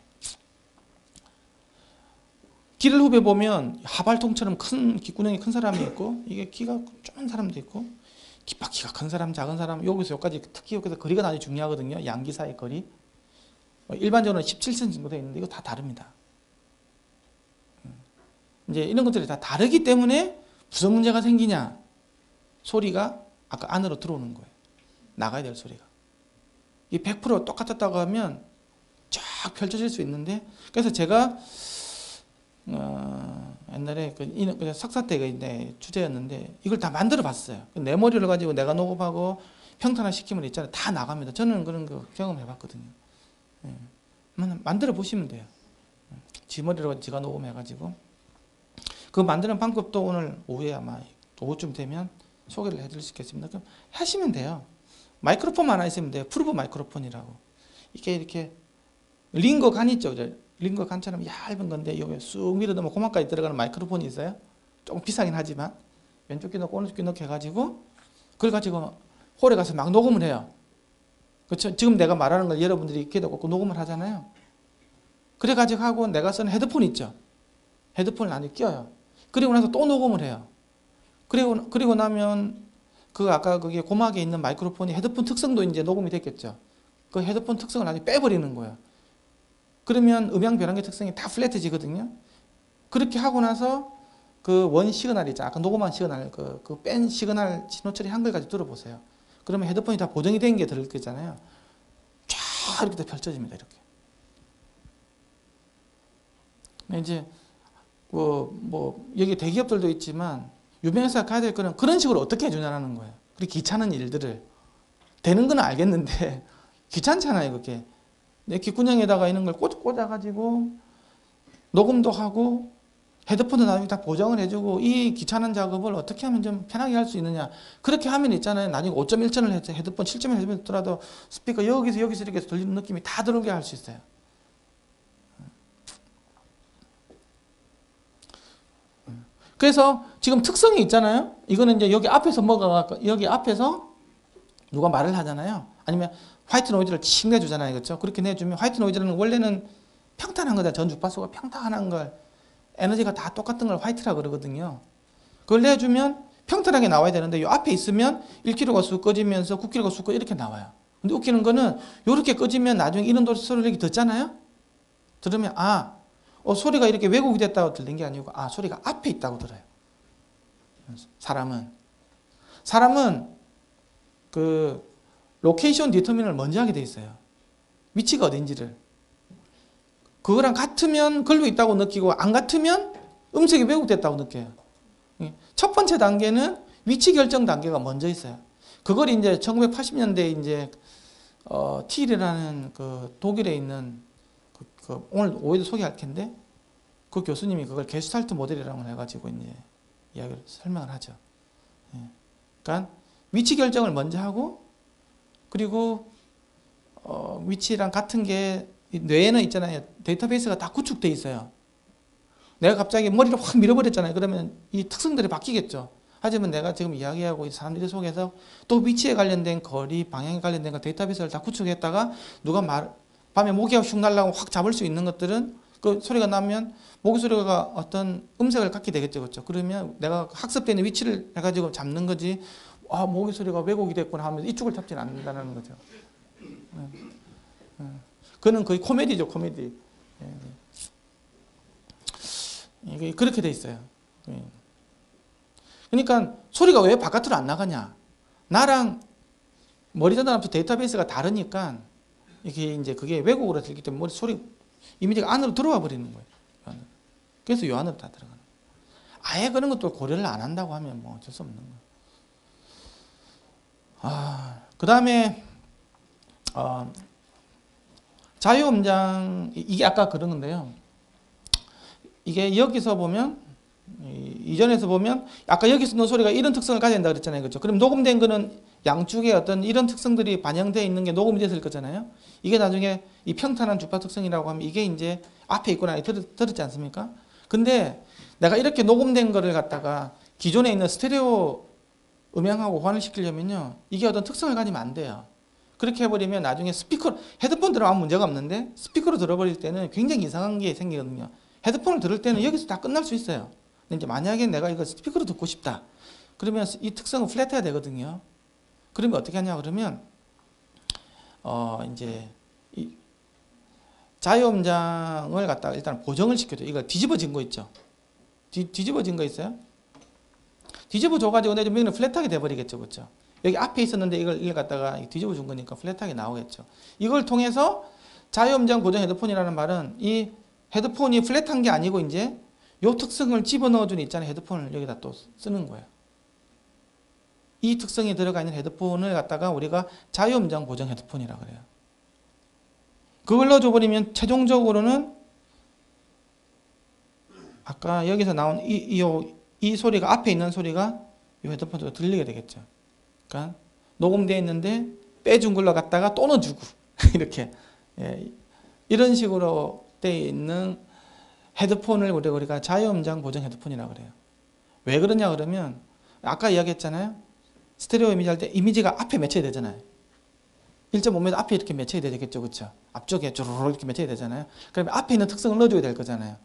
귀를 후배 보면 하발통처럼 큰 귓구녕이 큰 사람이 있고 이게 귀가 좁은 사람도 있고 귓바퀴가 큰 사람, 작은 사람, 여기서 여기까지 특히 여기서 거리가 아주 중요하거든요. 양귀 사이 거리. 일반적으로는 17cm 정도 되어 있는데 이거 다 다릅니다. 이제 이런 것들이 다 다르기 때문에 무슨 문제가 생기냐? 소리가 아까 안으로 들어오는 거예요. 나가야 될 소리가. 이 100% 똑같았다고 하면 쫙 펼쳐질 수 있는데 그래서 제가 옛날에 그 석사 때 주제였는데 이걸 다 만들어 봤어요. 내 머리를 가지고 내가 녹음하고 평탄화 시키면 있잖아요. 다 나갑니다. 저는 그런 거 경험해 봤거든요. 만들어 보시면 돼요. 지 머리로 지가 녹음해 가지고 그 만드는 방법도 오늘 오후에 아마 오후쯤 되면 소개를 해드릴 수 있겠습니다. 그럼 하시면 돼요. 마이크로폰만 하나 있으면 돼요. 프루브 마이크로폰이라고. 이렇게 링거 간 있죠. 링거 간처럼 얇은 건데 여기 쑥 밀어 넣으면 고막까지 들어가는 마이크로폰이 있어요. 조금 비싸긴 하지만 왼쪽 귀 넣고 오른쪽 귀 넣고 해가지고 그걸 가지고 홀에 가서 막 녹음을 해요. 그렇죠? 지금 내가 말하는 걸 여러분들이 귀에다 꽂고 녹음을 하잖아요. 그래가지고 하고 내가 쓰는 헤드폰 있죠. 헤드폰을 안에 끼워요. 그리고 나서 또 녹음을 해요. 그리고 나면 아까 그게 고막에 있는 마이크로폰이 헤드폰 특성도 이제 녹음이 됐겠죠. 그 헤드폰 특성을 나중에 빼버리는 거예요. 그러면 음향 변환기 특성이 다 플랫해지거든요. 그렇게 하고 나서 그 원 시그널 있잖아요. 아까 녹음한 시그널, 그 뺀 시그널 신호 처리 한 걸까지 들어보세요. 그러면 헤드폰이 다 보정이 된 게 들을 거잖아요. 쫙 이렇게 펼쳐집니다. 이렇게. 이제 여기 대기업들도 있지만 유명해서 가야 될 거는 그런 식으로 어떻게 해주냐는 거예요. 그리고 귀찮은 일들을 되는 건 알겠는데 귀찮잖아요. 그게 내 귓구녕에다가 있는 걸 꽂아가지고 녹음도 하고 헤드폰도 나중에 다 보정을 해주고 이 귀찮은 작업을 어떻게 하면 좀 편하게 할 수 있느냐. 그렇게 하면 있잖아요. 나중에 5.1ton을 해서 헤드폰 7.1 해더라도 스피커 여기서 이렇게 들리는 느낌이 다 들어오게 할 수 있어요. 그래서 지금 특성이 있잖아요. 이거는 이제 여기 앞에서 여기 앞에서 누가 말을 하잖아요. 아니면 화이트 노이즈를 칙 내주잖아요. 그렇죠? 그렇게 내주면 화이트 노이즈는 원래는 평탄한 거다. 전 주파수가 평탄한 걸 에너지가 다 똑같은 걸 화이트라 그러거든요. 그걸 내주면 평탄하게 나와야 되는데 이 앞에 있으면 1kHz가 쑥 꺼지면서 9kHz가 쑥 꺼 이렇게 나와요. 근데 웃기는 거는 이렇게 꺼지면 나중에 이런 소리를 듣잖아요. 들으면 소리가 이렇게 왜곡이 됐다고 들린 게 아니고 소리가 앞에 있다고 들어요. 사람은 로케이션 디터민을 먼저 하게 돼 있어요. 위치가 어딘지를. 그거랑 같으면 글로 있다고 느끼고 안 같으면 음색이 왜곡됐다고 느껴요. 첫 번째 단계는 위치 결정 단계가 먼저 있어요. 그걸 이제 1980년대 이제 틸이라는 그 독일에 있는 오늘 오후에도 소개할 텐데 그 교수님이 그걸 게슈탈트 모델이라고 해가지고 이제 이야기를 설명을 하죠. 그러니까 위치 결정을 먼저 하고 그리고 위치랑 같은 게 뇌에는 있잖아요. 데이터베이스가 다 구축돼 있어요. 내가 갑자기 머리를 확 밀어버렸잖아요. 그러면 이 특성들이 바뀌겠죠. 하지만 내가 지금 이야기하고 이 사람들 속에서 또 위치에 관련된 거리, 방향에 관련된 거 데이터베이스를 다 구축했다가 누가 밤에 모기가 슉 날라고 확 잡을 수 있는 것들은 그 소리가 나면 모기 소리가 어떤 음색을 갖게 되겠죠. 그렇죠? 그러면 내가 학습되는 위치를 해가지고 잡는 거지. 아, 모기 소리가 왜곡이 됐구나 하면서 이쪽을 잡지는 않는다는 거죠. 그는 거의 코미디죠, 코미디. 이게 그렇게 돼 있어요. 그러니까 소리가 왜 바깥으로 안 나가냐? 나랑 머리 전달하면서 데이터베이스가 다르니까 이게 이제 그게 왜곡으로 들기 때문에 머리 소리 이미지가 안으로 들어와 버리는 거예요. 그래서 요 안으로 다 들어가는 거예요. 아예 그런 것도 고려를 안 한다고 하면 뭐 어쩔 수 없는 거예요. 그 다음에 자유음장 이게 아까 그런 건데요. 이게 여기서 보면 이전에서 보면 아까 여기 쓰는 소리가 이런 특성을 가져야 된다 그랬잖아요. 그렇죠? 그럼 녹음된 거는 양쪽에 어떤 이런 특성들이 반영되어 있는 게 녹음이 됐을 거잖아요. 이게 나중에 이 평탄한 주파 특성이라고 하면 이게 이제 앞에 있구나 들었지 않습니까? 근데 내가 이렇게 녹음된 거를 갖다가 기존에 있는 스테레오 음향하고 호환을 시키려면요. 이게 어떤 특성을 가지면 안 돼요. 그렇게 해버리면 나중에 헤드폰 들어가면 문제가 없는데 스피커로 들어버릴 때는 굉장히 이상한 게 생기거든요. 헤드폰을 들을 때는 여기서 다 끝날 수 있어요. 근데 이제 만약에 내가 이거 스피커로 듣고 싶다. 그러면 이 특성은 플랫해야 되거든요. 그러면 어떻게 하냐 그러면 이제 이 자유음장을 갖다가 일단 고정을 시켜줘. 이거 뒤집어진 거 있죠. 뒤집어진 거 있어요? 뒤집어 줘가지고 내 명령 플랫하게 돼버리겠죠, 그렇죠? 여기 앞에 있었는데 이걸 갖다가 뒤집어 준 거니까 플랫하게 나오겠죠. 이걸 통해서 자유음장 고정 헤드폰이라는 말은 이 헤드폰이 플랫한 게 아니고 이제 요 특성을 집어넣어주는 있잖아요. 헤드폰을 여기다 또 쓰는 거예요. 이 특성이 들어가 있는 헤드폰을 갖다가 우리가 자유음장 고정 헤드폰이라고 그래요. 그걸 넣어줘버리면 최종적으로는 아까 여기서 나온 이 소리가 앞에 있는 소리가 이 헤드폰으로 들리게 되겠죠. 그러니까 녹음되어 있는데 빼준 걸로 갖다가 또 넣어주고 이렇게 이런 식으로 되어 있는 헤드폰을 우리가 자유음장 고정 헤드폰이라고 그래요. 왜 그러냐 그러면 아까 이야기했잖아요. 스테레오 이미지 할 때 이미지가 앞에 맺혀야 되잖아요. 1.5m 앞에 이렇게 맺혀야 되겠죠. 그렇죠? 앞쪽에 쪼르르 이렇게 맺혀야 되잖아요. 그러면 앞에 있는 특성을 넣어줘야 될 거잖아요.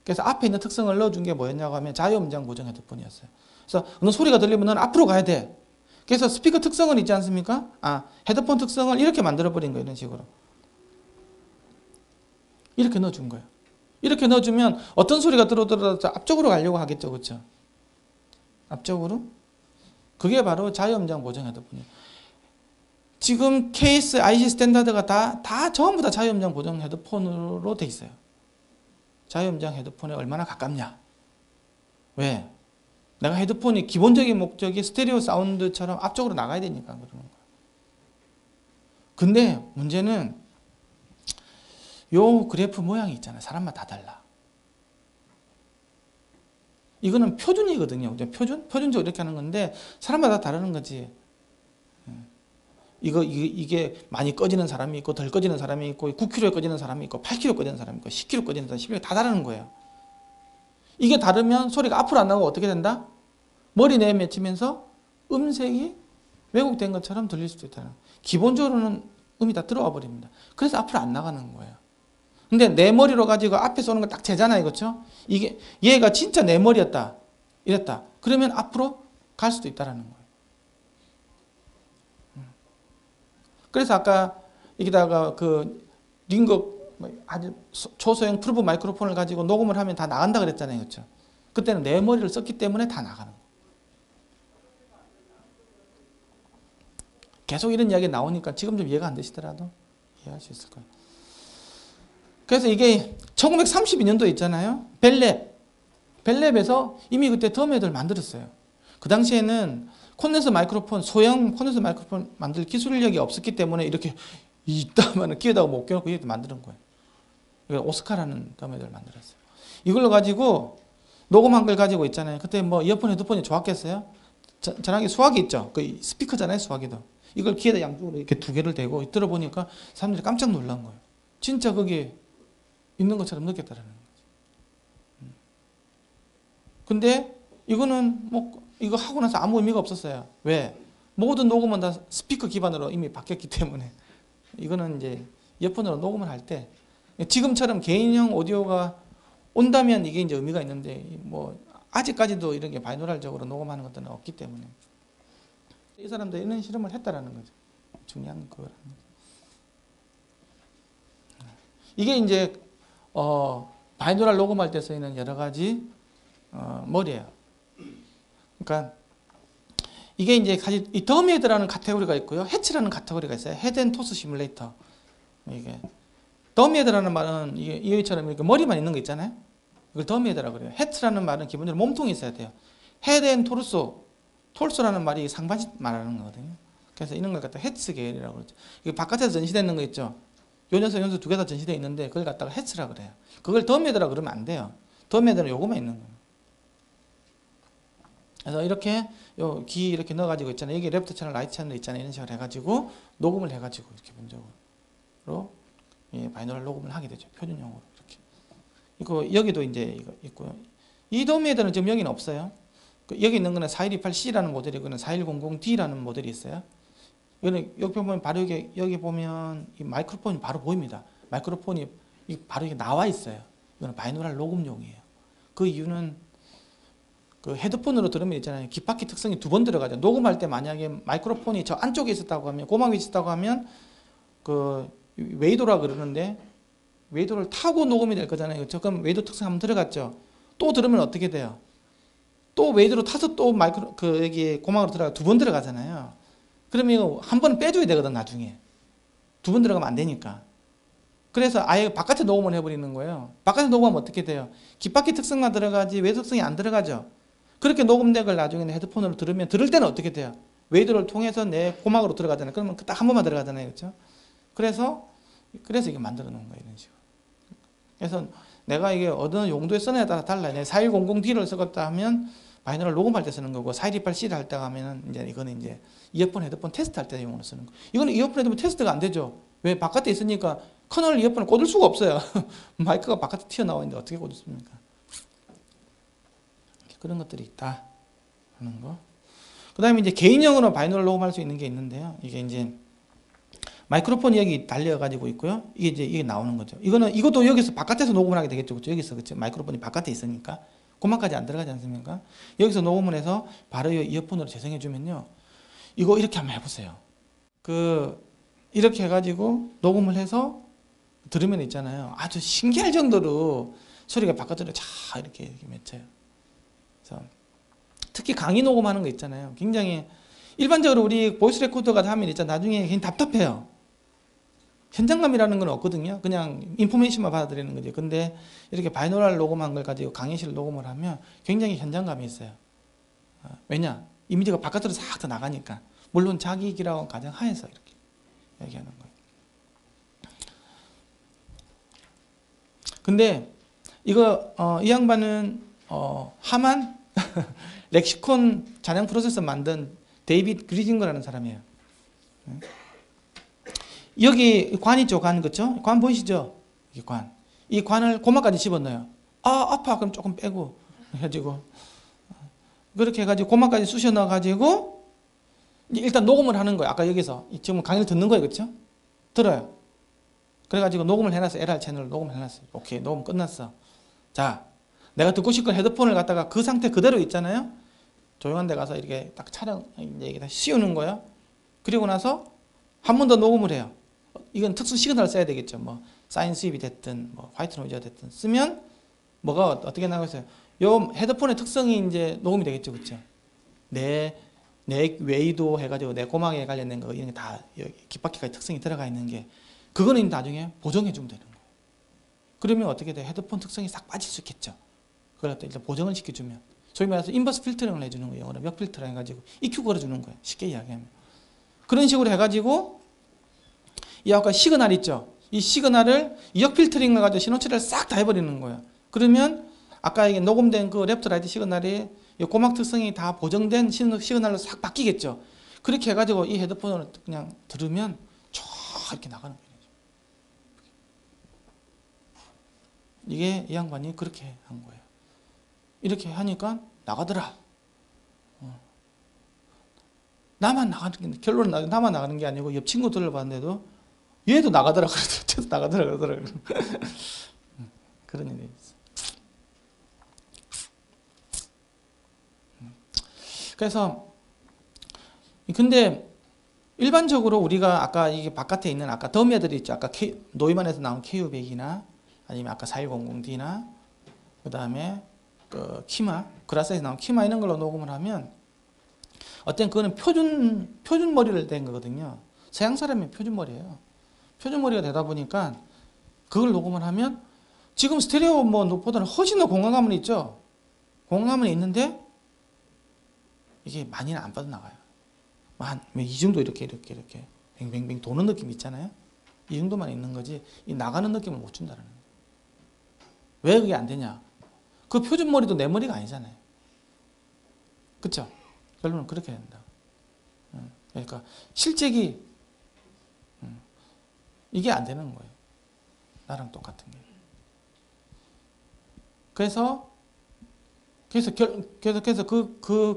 그래서 앞에 있는 특성을 넣어준 게 뭐였냐고 하면 자유음장 고정 헤드폰이었어요. 그래서 너 소리가 들리면 넌 앞으로 가야 돼. 그래서 스피커 특성은 있지 않습니까? 헤드폰 특성을 이렇게 만들어버린 거예요. 이런 식으로. 이렇게 넣어준 거예요. 이렇게 넣어주면 어떤 소리가 들어오더라도 앞쪽으로 가려고 하겠죠. 그렇죠? 앞쪽으로. 그게 바로 자유음장 고정 헤드폰이에요. 지금 케이스 IC 스탠다드가 다 전부 다 자유음장 고정 헤드폰으로 돼 있어요. 자유음장 헤드폰에 얼마나 가깝냐? 왜? 내가 헤드폰이 기본적인 목적이 스테레오 사운드처럼 앞쪽으로 나가야 되니까 그러는 거예요. 근데 문제는 요 그래프 모양이 있잖아요. 사람마다 다 달라. 이거는 표준이거든요. 표준적으로 이렇게 하는 건데 사람마다 다르는 거지. 이게 많이 꺼지는 사람이 있고 덜 꺼지는 사람이 있고 9kg에 꺼지는 사람이 있고 8kg 꺼지는 사람이 있고 10kg 꺼지는 사람이 있고 10kg 다 다르는 거예요. 이게 다르면 소리가 앞으로 안 나가고 어떻게 된다? 머리 내에 맺히면서 음색이 왜곡된 것처럼 들릴 수도 있다는 거예요. 기본적으로는 음이 다 들어와 버립니다. 그래서 앞으로 안 나가는 거예요. 근데 내 머리로 가지고 앞에 쏘는 걸 딱 재잖아요. 그렇죠? 이게 얘가 진짜 내 머리였다. 이랬다. 그러면 앞으로 갈 수도 있다라는 거예요. 그래서 아까 여기다가 그 링거 아주 초소형 프로브 마이크로폰을 가지고 녹음을 하면 다 나간다 그랬잖아요. 그렇죠? 그때는 내 머리를 썼기 때문에 다 나가는 거예요. 계속 이런 이야기 나오니까 지금 좀 이해가 안 되시더라도 이해할 수 있을 거예요. 그래서 이게 1932년도에 있잖아요. 벨랩에서 이미 그때 덤헤드를 만들었어요. 그 당시에는 콘덴서 마이크로폰, 소형 콘덴서 마이크로폰 만들 기술력이 없었기 때문에 이렇게 이따만 끼에다가 못 껴놓고 이렇게 만드는 거예요. 이거 오스카라는 덤헤드를 만들었어요. 이걸로 가지고 녹음한 걸 가지고 있잖아요. 그때 뭐 이어폰, 헤드폰이 좋았겠어요? 전화기 수화기 있죠? 그 스피커잖아요, 수화기도. 이걸 귀에다 양쪽으로 이렇게 두 개를 대고 들어보니까 사람들이 깜짝 놀란 거예요. 진짜 거기에 있는 것처럼 느꼈다라는 거죠. 근데 이거는 뭐 이거 하고 나서 아무 의미가 없었어요. 왜? 모든 녹음은 다 스피커 기반으로 이미 바뀌었기 때문에 이거는 이제 이어폰으로 녹음을 할 때 지금처럼 개인형 오디오가 온다면 이게 이제 의미가 있는데 뭐 아직까지도 이런 게 바이노랄적으로 녹음하는 것들은 없기 때문에 이 사람들이 이런 실험을 했다라는 거죠. 중요한 거라는 거죠. 이게 이제 바이노랄 녹음할 때 쓰이는 여러 가지 머리예요. 그러니까 이게 이제 이 덤헤드라는 카테고리가 있고요, 해치라는 카테고리가 있어요. 헤드 앤 토스 시뮬레이터. 이게 덤헤드라는 말은 이처럼 이렇게 머리만 있는 거 있잖아요. 이걸 덤헤드라고 그래요. 해치라는 말은 기본적으로 몸통이 있어야 돼요. 헤드 앤 톨소라는 말이 상반신 말하는 거거든요. 그래서 이런 걸 갖다 해치 계열이라고 그러죠. 이게 바깥에서 전시되어 있는 거 있죠. 요년서 연수 두 개 다 전시되어 있는데 그걸 갖다가 해치라고 그래요. 그걸 덤헤드라고 그러면 안 돼요. 덤헤드는 요거만 있는 거예요. 그래서 이렇게 귀 이렇게 넣어가지고 있잖아요. 여기 레프트 채널, 라이트 채널 있잖아요. 이런 식으로 해가지고 녹음을 해가지고 기본적으로 바이노럴 녹음을 하게 되죠. 표준용으로 이렇게. 이거 여기도 이제 이거 있고요. 이 덤헤드는 지금 여기는 없어요. 여기 있는 거는 4128C라는 모델이고는 4100D라는 모델이 있어요. 이거는 여기 보면 바로 여기 보면 이 마이크로폰이 바로 보입니다. 마이크로폰이 바로 이게 나와 있어요. 이거는 바이노럴 녹음용이에요. 그 이유는 그 헤드폰으로 들으면 있잖아요. 귓바퀴 특성이 두 번 들어가죠. 녹음할 때 만약에 마이크로폰이 저 안쪽에 있었다고 하면, 고막 위에 있었다고 하면 그 웨이도라 그러는데 웨이도를 타고 녹음이 될 거잖아요. 그렇죠? 그럼 웨이도 특성 한번 들어갔죠. 또 들으면 어떻게 돼요? 또 웨이도로 타서 또 여기 고막으로 들어가 두 번 들어가잖아요. 그러면 이거 한 번 빼줘야 되거든, 나중에. 두 번 들어가면 안 되니까. 그래서 아예 바깥에 녹음을 해버리는 거예요. 바깥에 녹음하면 어떻게 돼요? 귓바퀴 특성만 들어가지 웨이도 특성이 안 들어가죠. 그렇게 녹음된 걸 나중에 헤드폰으로 들으면 들을 때는 어떻게 돼요? 웨이도를 통해서 내 고막으로 들어가잖아요. 그러면 딱 한 번만 들어가잖아요. 그렇죠? 그래서 이게 만들어 놓은 거예요. 이런 식으로. 그래서 내가 이게 어느 용도에 쓰느냐에 따라 달라요. 내가 4100D를 쓰겠다 하면 바이너럴 녹음할 때 쓰는 거고 4128C를 할 때 하면은 이제 이거는 이제 이어폰, 헤드폰 테스트 할 때 용으로 쓰는 거. 이거는 이어폰, 헤드폰 테스트가 안 되죠. 왜? 바깥에 있으니까 커널 이어폰을 꽂을 수가 없어요. 마이크가 바깥에 튀어나와 있는데 어떻게 꽂습니까? 그런 것들이 있다 하는 거. 그 다음에 이제 개인용으로 바이노럴 녹음할 수 있는 게 있는데요. 이게 이제 마이크로폰이 여기 달려가지고 있고요. 이게 나오는 거죠. 이것도 여기서 바깥에서 녹음을 하게 되겠죠. 그렇죠? 여기서, 그렇죠? 마이크로폰이 바깥에 있으니까. 고막까지 안 들어가지 않습니까? 여기서 녹음을 해서 바로 이어폰으로 재생해 주면요. 이거 이렇게 한번 해보세요. 이렇게 해가지고 녹음을 해서 들으면 있잖아요. 아주 신기할 정도로 소리가 바깥으로 쫙 이렇게 맺혀요. 그래서 특히 강의 녹음하는 거 있잖아요. 굉장히 일반적으로 우리 보이스 레코더가 하면 있잖아요. 나중에 굉장히 답답해요. 현장감이라는 건 없거든요. 그냥 인포메이션만 받아들이는 거죠. 근데 이렇게 바이노럴 녹음한 걸 가지고 강의실 녹음을 하면 굉장히 현장감이 있어요. 왜냐? 이미지가 바깥으로 싹 더 나가니까. 물론 자기 기라고 가장 하에서 이렇게 얘기하는 거예요. 근데 이거 이 양반은 하만 렉시콘 잔향 프로세서 만든 데이빗 그리징거라는 사람이에요. 여기 관 있죠, 관. 그쵸? 관 보이시죠? 이 관. 이 관을 고막까지 집어넣어요. 아파. 그럼 조금 빼고 해가지고 그렇게 해가지고 고막까지 쑤셔 넣어가지고 일단 녹음을 하는 거예요. 아까 여기서 지금 강의를 듣는 거예요, 그렇죠? 들어요. 그래가지고 녹음을 해놨어요. LR 채널로 녹음을 해놨어요. 오케이, 녹음 끝났어. 자, 내가 듣고 싶은 헤드폰을 갖다가 그 상태 그대로 있잖아요. 조용한 데 가서 이렇게 딱 촬영 이제 여기다 씌우는 거예요. 그리고 나서 한 번 더 녹음을 해요. 이건 특수 시그널을 써야 되겠죠. 뭐 사인 수입이 됐든 뭐 화이트 노이즈가 됐든 쓰면 뭐가 어떻게 나오겠어요? 요 헤드폰의 특성이 이제 녹음이 되겠죠, 그렇죠? 내 내 웨이도 해가지고 내 고막에 관련된 거 이런 게 다 귓바퀴까지 특성이 들어가 있는 게 그거는 나중에 보정해 주면 되는 거예요. 그러면 어떻게 돼? 헤드폰 특성이 싹 빠질 수 있겠죠. 그걸 갖다 일단 보정을 시켜주면 소위 말해서 인버스 필터링을 해주는 거예요. 영어로 역 필터를 해가지고 EQ 걸어주는 거예요. 쉽게 이야기하면 그런 식으로 해가지고 이 아까 시그널 있죠. 이 시그널을 역 필터링을 가지고 신호 처리를 싹 다 해버리는 거예요. 그러면 아까 이게 녹음된 그 레프트 라이트 시그널이 고막 특성이 다 보정된 시그널로 싹 바뀌겠죠. 그렇게 해가지고 이 헤드폰을 그냥 들으면 쫙 이렇게 나가는 거예요. 이게 이 양반이 그렇게 한 거예요. 이렇게 하니까 나가더라. 나만 나가는 게 결론은 나만 나가는 게 아니고 옆 친구들을 봤는데도 얘도 나가더라 그러더라. 쟤도 나가더라 그러더라. 그런 일이 있어. 그래서 근데 일반적으로 우리가 아까 이게 바깥에 있는 아까 더미애들이 있죠. 아까 노이만에서 나온 KU100이나 아니면 아까 4100D나 그 다음에 그 키마 그라스에서 나온 키마 이런 걸로 녹음을 하면 어떤 그거는 표준 머리를 댄 거거든요. 서양 사람의 표준 머리예요. 표준 머리가 되다 보니까 그걸 녹음을 하면 지금 스테레오 보다는 훨씬 더 공간감은 있죠. 공간감은 있는데 이게 많이는 안 빠져나가요. 이 정도 이렇게 뱅뱅뱅 도는 느낌 있잖아요. 이 정도만 있는 거지 이 나가는 느낌을 못 준다는 거예요. 왜 그게 안 되냐? 그 표준 머리도 내 머리가 아니잖아요. 그렇죠? 결론은 그렇게 된다. 그러니까 실제기 이게 안 되는 거예요. 나랑 똑같은 게. 그래서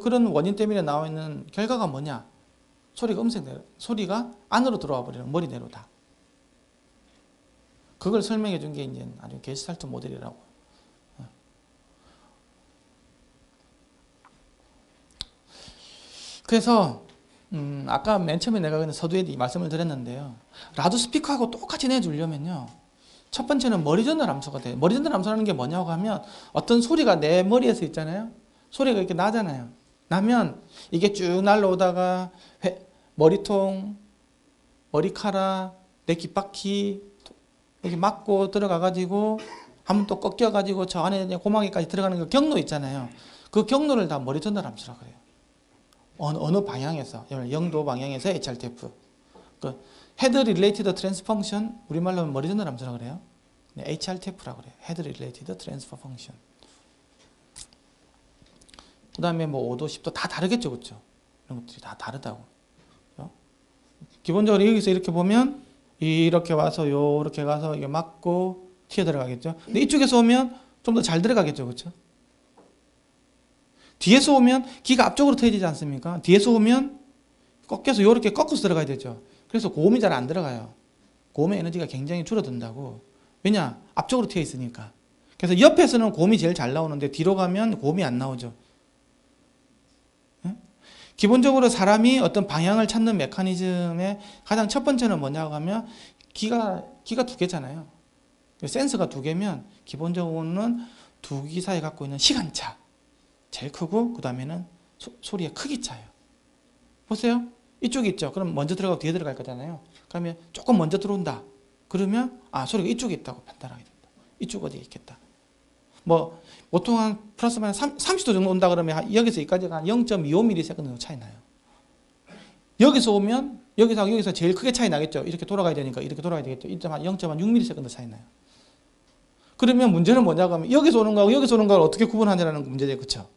그런 원인 때문에 나와 있는 결과가 뭐냐? 소리가 안으로 들어와 버리는 머리 내로 다. 그걸 설명해 준 게 이제 아주 게스탈트 모델이라고. 그래서 아까 맨 처음에 내가 그냥 서두에 말씀을 드렸는데요. 라드 스피커하고 똑같이 내주려면요. 첫 번째는 머리전달 함수가 돼요. 머리전달 함수라는 게 뭐냐고 하면 어떤 소리가 내 머리에서 있잖아요. 소리가 이렇게 나잖아요. 나면 이게 쭉 날라오다가 머리통, 머리카락, 내 귓바퀴 이렇게 막고 들어가가지고 한번 또 꺾여가지고 저 안에 고막에까지 들어가는 그 경로 있잖아요. 그 경로를 다 머리전달 함수라고 그래요. 어느 방향에서, 0도 방향에서 HRTF. 그 Head Related Transfer Function, 우리말로 하면 머리전달 함수라고 그래요. HRTF라고 그래요. Head Related Transfer Function. 그 다음에 5도, 10도 다 다르겠죠, 그렇죠? 이런 것들이 다 다르다고. 기본적으로 여기서 이렇게 보면 이렇게 와서 요렇게 가서 이게 맞고 튀어 들어가겠죠. 근데 이쪽에서 오면 좀 더 잘 들어가겠죠, 그렇죠? 뒤에서 오면 기가 앞쪽으로 트여지지 않습니까? 뒤에서 오면 꺾여서 이렇게 꺾어서 들어가야 되죠. 그래서 고음이 잘 안 들어가요. 고음의 에너지가 굉장히 줄어든다고. 왜냐? 앞쪽으로 튀어 있으니까. 그래서 옆에서는 고음이 제일 잘 나오는데 뒤로 가면 고음이 안 나오죠. 기본적으로 사람이 어떤 방향을 찾는 메커니즘의 가장 첫 번째는 뭐냐고 하면 기가 두 개잖아요. 센서가 두 개면 기본적으로는 두 기 사이에 갖고 있는 시간차 제일 크고 그 다음에는 소리의 크기 차예요. 보세요. 이쪽이 있죠. 그럼 먼저 들어가고 뒤에 들어갈 거잖아요. 그러면 조금 먼저 들어온다. 그러면 소리가 이쪽에 있다고 판단하게 된다. 이쪽 어디에 있겠다. 보통 한 플러스 마이너스 30도 정도 온다 그러면 여기서 여기까지가 한 0.25ms 정도 차이 나요. 여기서 오면 여기서 제일 크게 차이 나겠죠. 이렇게 돌아가야 되니까 이렇게 돌아가야 되겠죠. 0.6ms 차이 나요. 그러면 문제는 뭐냐고 하면 여기서 오는 거하고 여기서 오는 거를 어떻게 구분하냐는 문제죠. 그렇죠?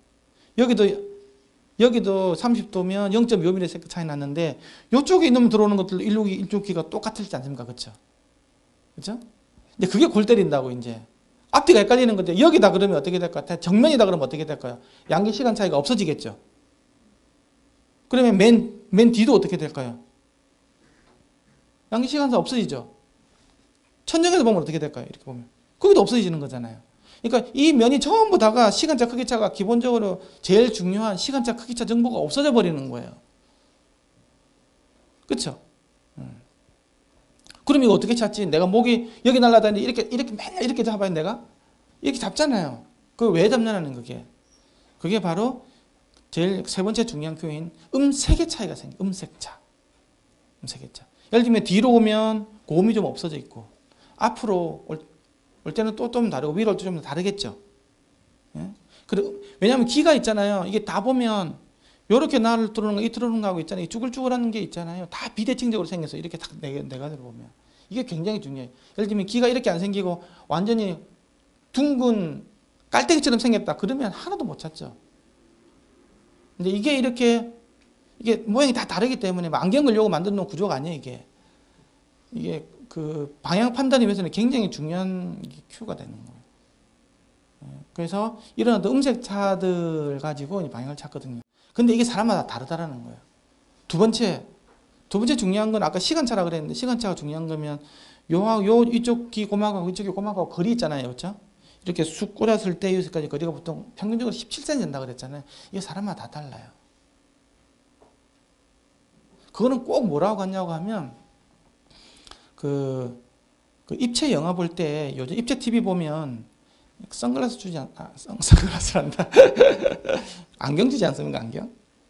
여기도 30도면 0.25ms 차이 났는데 이쪽에 있는 들어오는 것들도 이쪽 귀가 똑같을지 않습니까? 그렇죠? 그렇죠? 근데 그게 골 때린다고 이제. 앞뒤가 헷갈리는 건데 여기다 그러면 어떻게 될까요? 정면이다 그러면 어떻게 될까요? 양기 시간 차이가 없어지겠죠. 그러면 맨 뒤도 어떻게 될까요? 양기 시간 차이 없어지죠. 천정에서 보면 어떻게 될까요? 이렇게 보면 거기도 없어지는 거잖아요. 그러니까 이 면이 전부 다가 시간차 크기차가 기본적으로 제일 중요한 시간차 크기차 정보가 없어져 버리는 거예요. 그렇죠? 그럼 이거 어떻게 찾지? 내가 목이 여기 날아다니는데 이렇게 맨날 이렇게 잡아야 내가? 이렇게 잡잖아요. 그걸 왜 잡냐는 그게 바로 제일 세 번째 중요한 교인 음색의 차이가 생겨. 음색차. 예를 들면 뒤로 오면 고음이 좀 없어져 있고 앞으로 올 때는 또 좀 다르고 위로 올 때 좀 다르겠죠. 예? 왜냐하면 기가 있잖아요. 이게 다 보면 요렇게 나를 들어오는 거, 이 들어오는 거하고 있잖아요. 쭈글쭈글하는 게 있잖아요. 다 비대칭적으로 생겨서 이렇게 딱 내가 들어보면 이게 굉장히 중요해요. 예를 들면 기가 이렇게 안 생기고 완전히 둥근 깔때기처럼 생겼다. 그러면 하나도 못 찾죠. 근데 이게 모양이 다 다르기 때문에 안경 걸려고 만든 놓은 구조가 아니에요. 이게 그 방향 판단을 위해서는 굉장히 중요한 큐가 되는 거예요. 그래서 이런 어떤 음색차들 가지고 방향을 찾거든요. 근데 이게 사람마다 다르다라는 거예요. 두 번째 중요한 건 아까 시간차라 그랬는데 시간차가 중요한 거면 요 이쪽 귀 고막하고 이쪽 귀 고막하고 거리 있잖아요. 그렇죠? 이렇게 쑥 꽂았을 때 여기까지 거리가 보통 평균적으로 17cm 된다 그랬잖아요. 이게 사람마다 다 달라요. 그거는 꼭 뭐라고 하냐고 하면 그 입체 영화 볼 때 요즘 입체 TV 보면 선글라스 주지 않나? 선글라스란다. 안경 주지 않습니까?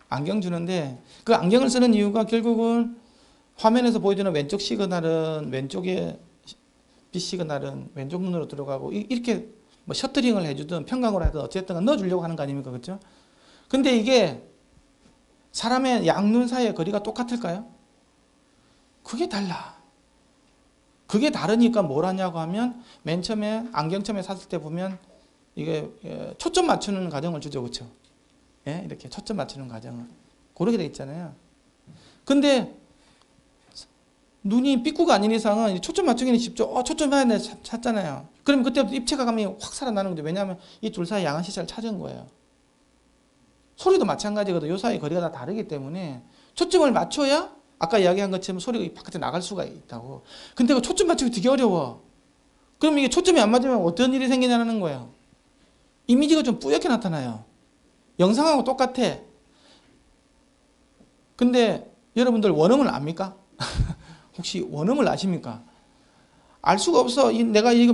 안경 주는데 그 안경을 쓰는 이유가 결국은 화면에서 보여주는 왼쪽 시그널은 왼쪽에 빛 시그널은 왼쪽 눈으로 들어가고 이렇게 뭐 셔터링을 해주든 평강으로 하든 어쨌든 넣어주려고 하는 거 아닙니까? 그렇죠? 근데 이게 사람의 양눈 사이의 거리가 똑같을까요? 그게 달라. 그게 다르니까 뭘 하냐고 하면 맨 처음에 안경 처음에 샀을 때 보면 이게 초점 맞추는 과정을 주죠. 그렇죠? 예? 이렇게 초점 맞추는 과정을 그렇게 돼 있잖아요. 근데 눈이 삐꾸가 아닌 이상은 초점 맞추기는 쉽죠. 초점 봐야 돼 찾잖아요. 그럼 그때부터 입체가 감이 확 살아나는 거죠. 왜냐하면 이 둘 사이 양한 시차를 찾은 거예요. 소리도 마찬가지거든. 요 사이 거리가 다 다르기 때문에 초점을 맞춰야 아까 이야기한 것처럼 소리가 바깥에 나갈 수가 있다고. 근데 그 초점 맞추기 되게 어려워. 그럼 이게 초점이 안 맞으면 어떤 일이 생기냐는 거예요. 이미지가 좀 뿌옇게 나타나요. 영상하고 똑같아. 근데 여러분들 원음을 압니까? 혹시 원음을 아십니까? 알 수가 없어. 내가 이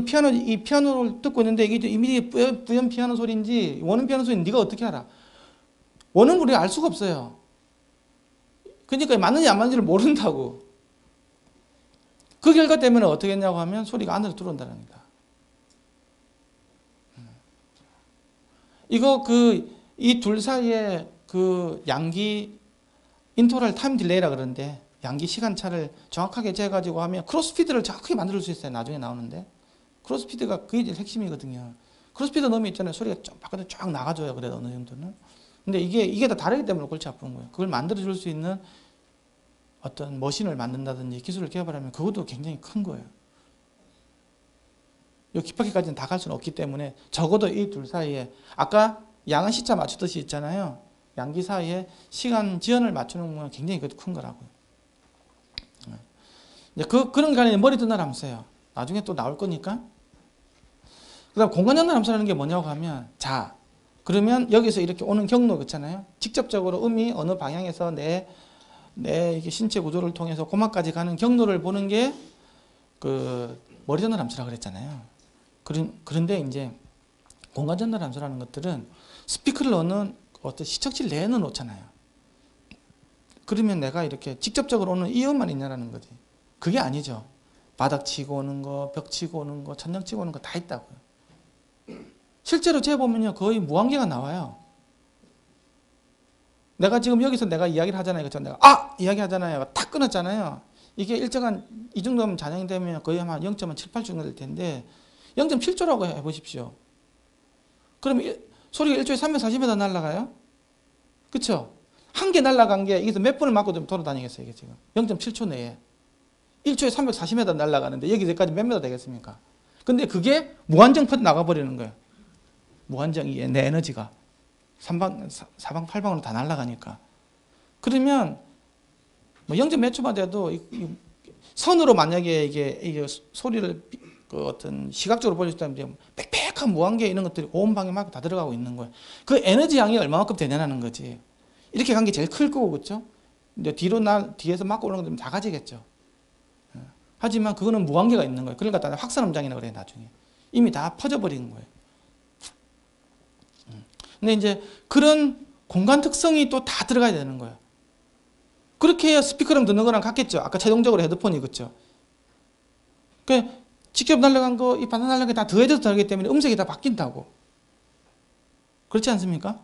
피아노를 듣고 있는데 이게 이미지 뿌연 피아노 소리인지 원음 피아노 소리인지 네가 어떻게 알아? 원음을 우리가 알 수가 없어요. 그러니까 맞는지 안 맞는지를 모른다고. 그 결과 때문에 어떻게 했냐고 하면 소리가 안으로 들어온다는 겁니다. 이거 이 둘 사이에 그 양기 인터럴 타임 딜레이라 그러는데 양기 시간차를 정확하게 재가지고 하면 크로스피드를 정확하게 만들 수 있어요. 나중에 나오는데 크로스피드가 그게 제일 핵심이거든요. 크로스피드 넣으면 있잖아요. 소리가 좀 바깥에 쫙 나가줘요. 그래도 어느 정도는. 근데 이게 다 다르기 때문에 골치 아픈 거예요. 그걸 만들어줄 수 있는 어떤 머신을 만든다든지 기술을 개발하면 그것도 굉장히 큰 거예요. 요 깊숙이까지는 다 갈 수는 없기 때문에 적어도 이 둘 사이에 아까 양은 시차 맞추듯이 있잖아요. 양기 사이에 시간 지연을 맞추는 건 굉장히 큰 거라고요. 이제 그런 간에 머리 듣는 함수예요. 나중에 또 나올 거니까. 그다음 공간 전달 함수라는 게 뭐냐고 하면 자 그러면 여기서 이렇게 오는 경로 있잖아요. 직접적으로 음이 어느 방향에서 내 이게 신체 구조를 통해서 고막까지 가는 경로를 보는 게 그 머리 전달 함수라고 그랬잖아요. 그런데 이제 공간 전달 함수라는 것들은 스피커를 넣는 어떤 시청실 내에 놓잖아요. 그러면 내가 이렇게 직접적으로 오는 이 음만 있냐라는 거지. 그게 아니죠. 바닥 치고 오는 거, 벽 치고 오는 거, 천장 치고 오는 거 다 있다고요. 실제로 재보면요 거의 무한계가 나와요. 내가 지금 여기서 내가 이야기를 하잖아요. 그렇죠? 내가 이야기 하잖아요. 딱 끊었잖아요. 이게 일정한 이 정도면 잔영이 되면 거의 한 0.78 정도 될 텐데 0.7조라고 해보십시오. 그럼 소리가 1초에 340m 날아가요? 그쵸? 한 개 날아간 게 여기서 몇 분을 맞고 돌아다니겠어요? 이게 지금 0.7초 내에 1초에 340m 날아가는데 여기까지 몇 미터 되겠습니까? 근데 그게 무한정 퍼져 나가버리는 거예요. 무한정이 내 에너지가 사방팔방으로 다 날아가니까. 그러면 뭐 0. 몇 초만 돼도 선으로 만약에 이게 소리를 그 어떤 시각적으로 보여줄 때 빽빽한 무한계 이런 것들이 온 방에 막 다 들어가고 있는 거예요. 그 에너지 양이 얼마만큼 되냐는 거지. 이렇게 간 게 제일 클 거고 그렇죠? 근데 뒤에서 막고 오는 것들은 작아지겠죠. 하지만 그거는 무한계가 있는 거예요. 그러니까 다 확산음장이라고 그래요. 나중에 이미 다 퍼져버린 거예요. 근데 이제 그런 공간 특성이 또 다 들어가야 되는 거예요. 그렇게 해야 스피커랑 듣는 거랑 같겠죠. 아까 최종적으로 헤드폰이 그렇죠. 그 직접 날아간 거, 이 반사 날아간 게 다 더해져서 다르기 때문에 음색이 다 바뀐다고. 그렇지 않습니까?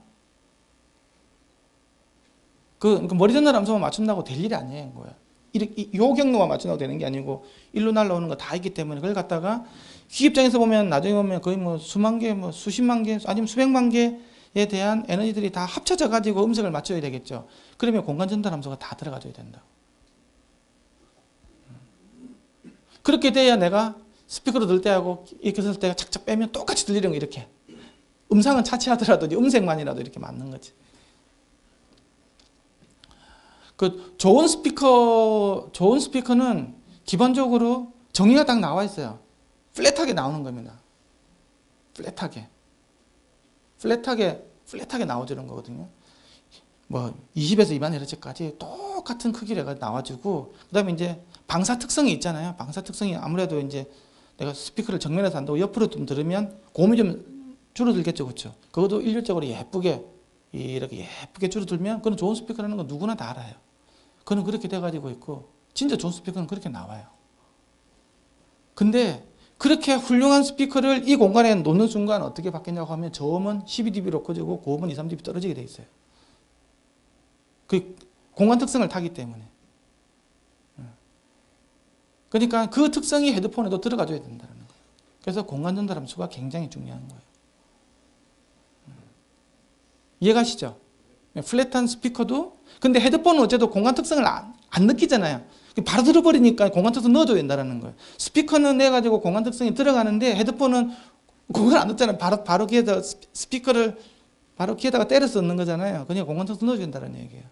그 머리 듣는 암소만 맞춘다고 될 일이 아니에요. 거야. 이렇게 요 경로만 맞춘다고 되는 게 아니고 일로 날라오는 거 다 있기 때문에 그걸 갖다가 귀 입장에서 보면 나중에 보면 거의 뭐 수만 개, 뭐 수십만 개, 아니면 수백만 개에 대한 에너지들이 다 합쳐져 가지고 음색을 맞춰야 되겠죠. 그러면 공간 전달 함수가 다 들어가줘야 된다. 그렇게 돼야 내가 스피커로 들 때하고 이렇게 쓸 때가 착착 빼면 똑같이 들리는 거 이렇게. 음상은 차치하더라도 음색만이라도 이렇게 맞는 거지. 그 좋은 스피커는 기본적으로 정의가 딱 나와 있어요. 플랫하게 나오는 겁니다. 플랫하게 나와주는 거거든요. 뭐 20에서 2만헤르츠까지 똑같은 크기로 나와주고, 그 다음에 이제 방사 특성이 있잖아요. 방사 특성이 아무래도 이제 내가 스피커를 정면에서 한다고 옆으로 좀 들으면 고음이 좀 줄어들겠죠, 그렇죠? 그것도 일률적으로 예쁘게 이렇게 예쁘게 줄어들면 그건 좋은 스피커라는 건 누구나 다 알아요. 그건 그렇게 돼가지고 있고, 진짜 좋은 스피커는 그렇게 나와요. 근데 그렇게 훌륭한 스피커를 이 공간에 놓는 순간 어떻게 바뀌냐고 하면 저음은 12dB로 커지고 고음은 2, 3dB 떨어지게 돼 있어요. 그 공간 특성을 타기 때문에. 그러니까 그 특성이 헤드폰에도 들어가줘야 된다는 거예요. 그래서 공간 전달 함수가 굉장히 중요한 거예요. 이해가시죠? 플랫한 스피커도, 근데 헤드폰은 어째도 공간 특성을 안 느끼잖아요. 바로 들어버리니까 공간 특성 넣어줘야 된다는 거예요. 스피커는 내가지고 공간 특성이 들어가는데 헤드폰은 그걸 안 넣잖아요. 바로 귀에다 스피커를 바로 귀에다가 때려서 넣는 거잖아요. 그러니까 공간 특성 넣어줘야 된다는 얘기예요.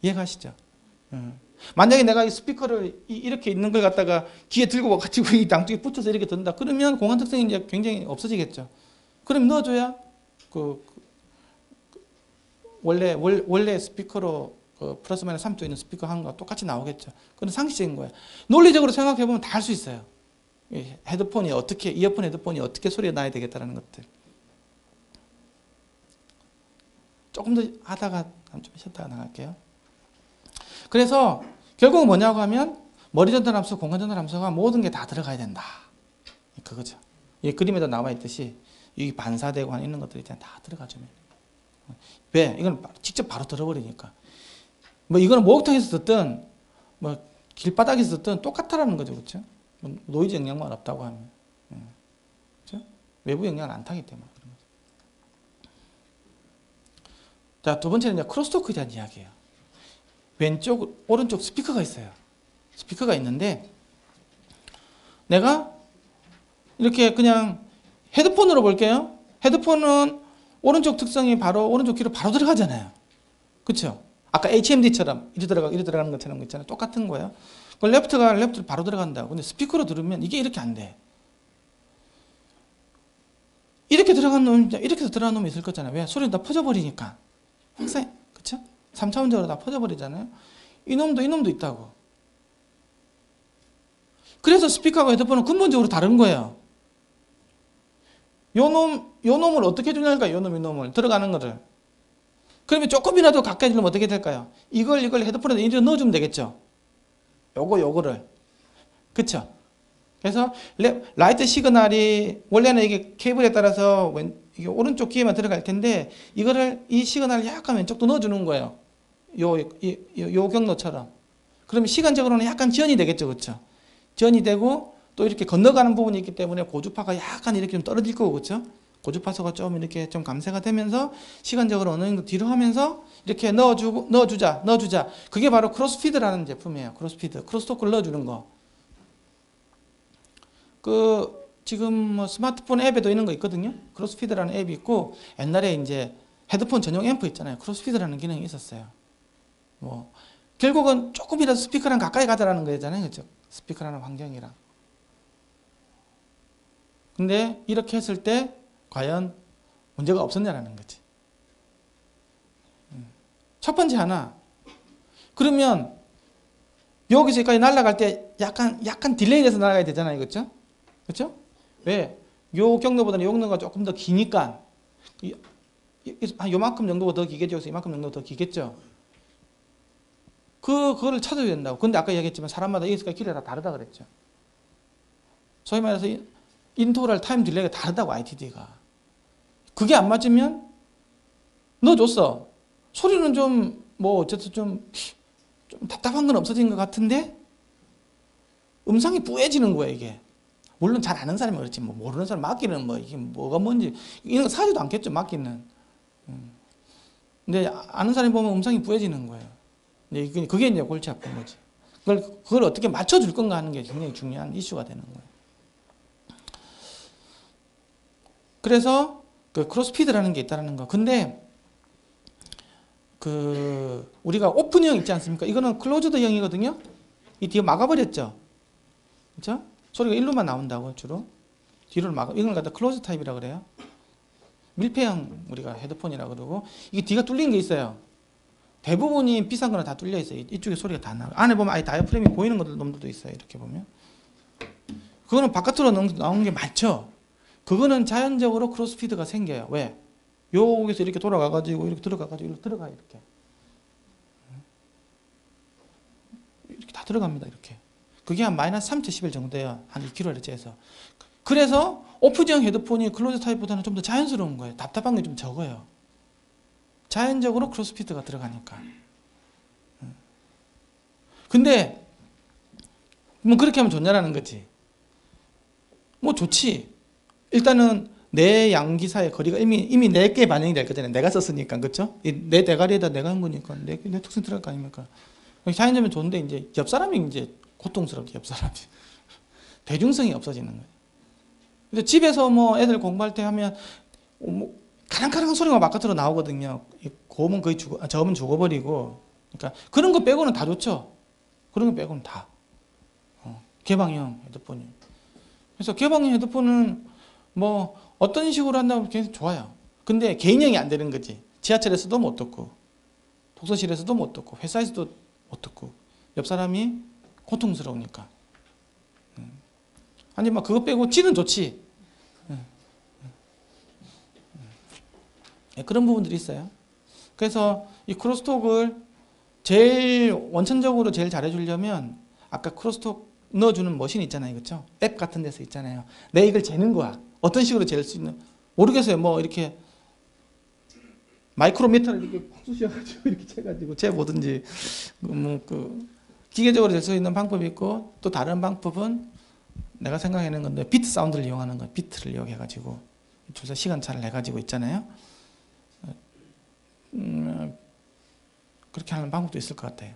이해가시죠? 만약에 내가 이 스피커를 이렇게 있는 걸 갖다가 귀에 들고 와가지고 이 양쪽에 붙여서 이렇게 든다. 그러면 공간 특성이 이제 굉장히 없어지겠죠. 그럼 넣어줘야 원래 스피커로 플러스 마이너스 3조 있는 스피커 하는 거와 똑같이 나오겠죠. 그건 상식적인 거예요. 논리적으로 생각해보면 다 할 수 있어요. 헤드폰이 어떻게, 이어폰 헤드폰이 어떻게 소리가 나야 되겠다라는 것들. 조금 더 하다가 좀 쉬었다가 나갈게요. 그래서 결국은 뭐냐고 하면 머리 전달 함수, 공간 전달 함수가 모든 게 다 들어가야 된다. 그거죠. 이 그림에도 나와 있듯이 이 반사되고 하는 있는 것들이 다 들어가주면. 왜? 이건 직접 바로 들어버리니까. 뭐 이거는 목욕탕에서 듣든 뭐 길바닥에서 듣든 똑같다라는 거죠, 그렇죠? 뭐 노이즈 영향만 없다고 하면, 그렇죠? 외부 영향을 안 타기 때문에 그런 거죠. 자, 두 번째는 이제 크로스토크에 대한 이야기예요. 왼쪽, 오른쪽 스피커가 있어요. 스피커가 있는데 내가 이렇게 그냥 헤드폰으로 볼게요. 헤드폰은 오른쪽 특성이 바로 오른쪽 귀로 바로 들어가잖아요. 그렇죠? 아까 HMD처럼 이리 들어가는 것처럼 있잖아요. 똑같은 거예요. 그 레프트로 바로 들어간다고. 근데 스피커로 들으면 이게 이렇게 안 돼. 이렇게 들어간 놈이 있을 거잖아요. 왜? 소리는 다 퍼져버리니까. 항상, 그쵸? 3차원적으로 다 퍼져버리잖아요. 이놈도 있다고. 그래서 스피커하고 헤드폰은 근본적으로 다른 거예요. 요 놈을 어떻게 주냐니까, 요 놈을. 들어가는 거를. 그러면 조금이라도 가까이 주면 어떻게 될까요? 이걸 헤드폰에 이리 넣어주면 되겠죠? 요거를. 그쵸? 그래서 라이트 시그널이 원래는 이게 케이블에 따라서 이게 오른쪽 귀에만 들어갈 텐데 이 시그널을 약간 왼쪽도 넣어주는 거예요. 요 경로처럼. 그러면 시간적으로는 약간 지연이 되겠죠, 그렇죠? 지연이 되고 또 이렇게 건너가는 부분이 있기 때문에 고주파가 약간 이렇게 좀 떨어질 거고, 그렇죠? 고주파수가 좀 이렇게 좀 감쇄가 되면서 시간적으로 어느 정도 뒤로 하면서 이렇게 넣어주자. 그게 바로 크로스피드라는 제품이에요. 크로스토크를 넣어주는 거. 지금 뭐 스마트폰 앱에도 있는 거 있거든요. 크로스피드라는 앱이 있고, 옛날에 이제 헤드폰 전용 앰프 있잖아요. 크로스피드라는 기능이 있었어요. 뭐 결국은 조금이라도 스피커랑 가까이 가자라는 거잖아요, 그렇죠? 스피커라는 환경이랑. 근데 이렇게 했을 때 과연 문제가 없었냐라는 거지. 첫 번째 하나. 그러면 여기서까지 날아갈 때 약간 딜레이 돼서 날아가야 되잖아요, 그렇죠? 그렇죠? 왜? 요 경로보다는 요 경로가 조금 더 기니까 한 요만큼 정도가 더 기겠죠. 그래서 이만큼 정도 더 기겠죠. 그거를 찾아야 된다고. 근데 아까 얘기했지만 사람마다 AS가 길이가 다 다르다 그랬죠. 소위 말해서 인터럴 타임 딜레이가 다르다고 ITD가. 그게 안 맞으면 넣어줬어. 소리는 좀 뭐 어쨌든 좀 답답한 건 없어진 것 같은데 음성이 뿌해지는 거야 이게. 물론 잘 아는 사람이 그렇지 뭐 모르는 사람 맡기는 뭐 이게 뭐가 뭔지 이런 거 사지도 않겠죠 맡기는. 근데 아는 사람이 보면 음성이 뿌해지는 거예요. 그게 이제 골치 아픈 거지. 그걸 어떻게 맞춰줄 건가 하는 게 굉장히 중요한 이슈가 되는 거예요. 그래서 그 크로스피드라는 게 있다는 거. 근데 우리가 오픈형 있지 않습니까? 이거는 클로즈드형이거든요. 이 뒤에 막아버렸죠. 그렇죠? 소리가 일로만 나온다고 주로. 뒤를 막아. 이걸 갖다 클로즈 타입이라 그래요. 밀폐형 우리가 헤드폰이라 그러고 이게 뒤가 뚫린 게 있어요. 대부분이 비싼 거는 다 뚫려 있어요. 이쪽에 소리가 다 나. 안에 보면 아예 다이어프램이 보이는 놈들도 있어요. 이렇게 보면. 그거는 바깥으로 나오는 게 많죠. 그거는 자연적으로 크로스피드가 생겨요. 왜? 여기서 이렇게 돌아가가지고 이렇게 들어가가지고 이렇게 들어가 이렇게 다 들어갑니다. 이렇게. 그게 한 마이너스 3.11 정도예요. 한 2kHz에서. 그래서 오픈형 헤드폰이 클로즈 타입보다는 좀 더 자연스러운 거예요. 답답한 게 좀 적어요. 자연적으로 크로스피드가 들어가니까. 근데 뭐 그렇게 하면 좋냐라는 거지. 뭐 좋지. 일단은 내 양기사의 거리가 이미 내게 반영이 될 거잖아요. 내가 썼으니까. 그렇죠? 내 대가리에다 내가 한 거니까 내 특성 들어갈 거 아닙니까? 자연적이면 좋은데 이제 옆 사람이 이제 고통스럽게 옆 사람이 대중성이 없어지는 거예요. 근데 집에서 뭐 애들 공부할 때 하면 뭐 가랑가랑한 소리가 바깥으로 나오거든요. 고음은 거의 저음은 죽어버리고. 그러니까 그런 거 빼고는 다 좋죠. 그런 거 빼고는 다. 개방형 헤드폰이. 그래서 개방형 헤드폰은 뭐 어떤 식으로 한다면 굉장히 좋아요. 근데 개인형이 안 되는 거지. 지하철에서도 못 듣고 독서실에서도 못 듣고 회사에서도 못 듣고 옆 사람이 고통스러우니까. 아니 막 그거 빼고 질은 좋지. 그런 부분들이 있어요. 그래서 이 크로스톡을 제일 원천적으로 제일 잘해주려면 아까 크로스톡 넣어주는 머신 있잖아요. 그렇죠? 앱 같은 데서 있잖아요. 내 이걸 재는 거야. 어떤 식으로 잴 수 있는 모르겠어요. 뭐 이렇게 마이크로미터를 이렇게 팍 쑤셔가지고 이렇게 재가지고 재보든지 뭐 기계적으로 잴 수 있는 방법이 있고 또 다른 방법은 내가 생각해낸 건데 비트 사운드를 이용하는 거예요. 비트를 이용해가지고 줄서 시간차를 해가지고 있잖아요. 그렇게 하는 방법도 있을 것 같아요.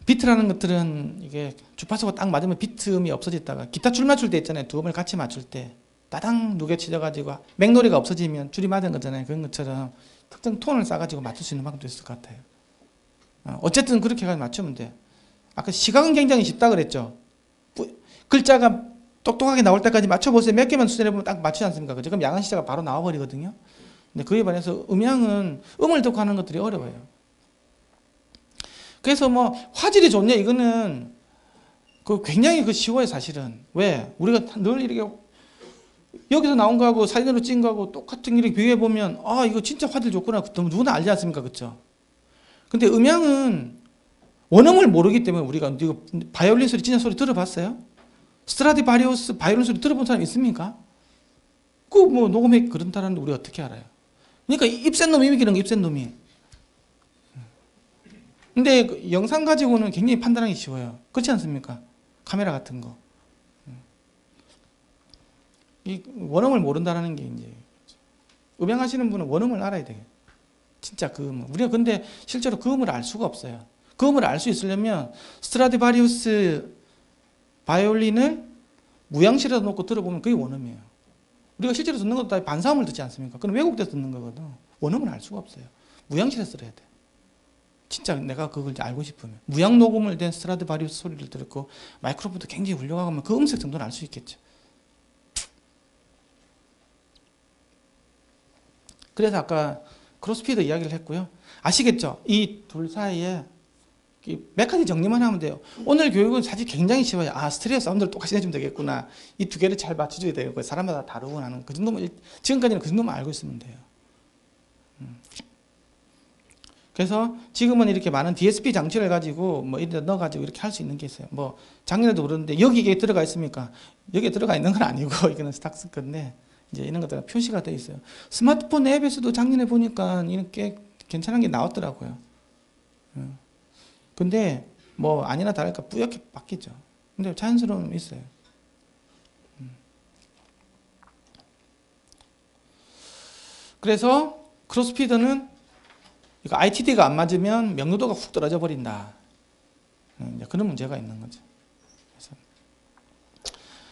비트라는 것들은 이게 주파수가 딱 맞으면 비트음이 없어졌다가 기타 줄 맞출 때 있잖아요. 두 음을 같이 맞출 때 따당 누게 치져가지고 맥노리가 없어지면 줄이 맞은 거잖아요. 그런 것처럼 특정 톤을 싸가지고 맞출 수 있는 방법도 있을 것 같아요. 어쨌든 그렇게 해가지고 맞추면 돼. 아까 시각은 굉장히 쉽다 그랬죠. 글자가 똑똑하게 나올 때까지 맞춰보세요. 몇 개만 수준해보면 딱 맞추지 않습니까? 그죠? 그럼 양은 시자가 바로 나와버리거든요. 근데 그에 반해서 음향은 음을 듣고 하는 것들이 어려워요. 그래서 뭐 화질이 좋냐 이거는 굉장히 쉬워요 사실은. 왜? 우리가 늘 이렇게 여기서 나온 거하고 사진으로 찍은 거하고 똑같은 이렇게 비교해 보면 아 이거 진짜 화질 좋구나 누구나 알지 않습니까? 그렇죠? 근데 음향은 원음을 모르기 때문에 우리가 이거 바이올린 소리 진짜 소리 들어봤어요? 스트라디바리우스 바이올린 소리 들어본 사람 있습니까? 뭐 녹음해 그런다는데 우리 어떻게 알아요? 그러니까 입센 놈이 이기는 거 입센 놈이. 근데 영상 가지고는 굉장히 판단하기 쉬워요. 그렇지 않습니까? 카메라 같은 거. 이 원음을 모른다는 게 이제 음향하시는 분은 원음을 알아야 돼요. 진짜 그 음. 우리가 근데 실제로 그 음을 알 수가 없어요. 그 음을 알 수 있으려면 스트라디바리우스 바이올린을 무향실에다 놓고 들어보면 그게 원음이에요. 우리가 실제로 듣는 것도 다 반사음을 듣지 않습니까? 그럼 외국에서 듣는 거거든. 원음을 알 수가 없어요. 무향실에서 들어야 돼. 진짜 내가 그걸 알고 싶으면 무향 녹음을 된 스트라디바리우스 소리를 들었고 마이크로폰도 굉장히 훌륭하고 하면 그 음색 정도는 알 수 있겠죠. 그래서 아까 크로스피드 이야기를 했고요. 아시겠죠? 이 둘 사이에 몇 가지 정리만 하면 돼요. 오늘 교육은 사실 굉장히 쉬워요. 아, 스테레오 사운드를 똑같이 내주면 되겠구나. 이 두 개를 잘 맞춰줘야 되고 사람마다 다르구나 하는 그 정도만 지금까지는 그 정도만 알고 있으면 돼요. 그래서 지금은 이렇게 많은 DSP 장치를 가지고 뭐 이렇게 넣어가지고 이렇게 할 수 있는 게 있어요. 뭐 작년에도 그러는데 여기 이게 들어가 있습니까? 여기에 들어가 있는 건 아니고 이거는 스탁스 건데 이제 이런 것들 표시가 되어 있어요. 스마트폰 앱에서도 작년에 보니까 이렇게 괜찮은 게 나왔더라고요. 근데 뭐 아니나 다를까 뿌옇게 바뀌죠. 근데 자연스러움이 있어요. 그래서 크로스피더는 이거 ITD가 안 맞으면 명료도가 훅 떨어져 버린다. 그런 문제가 있는 거죠. 그래서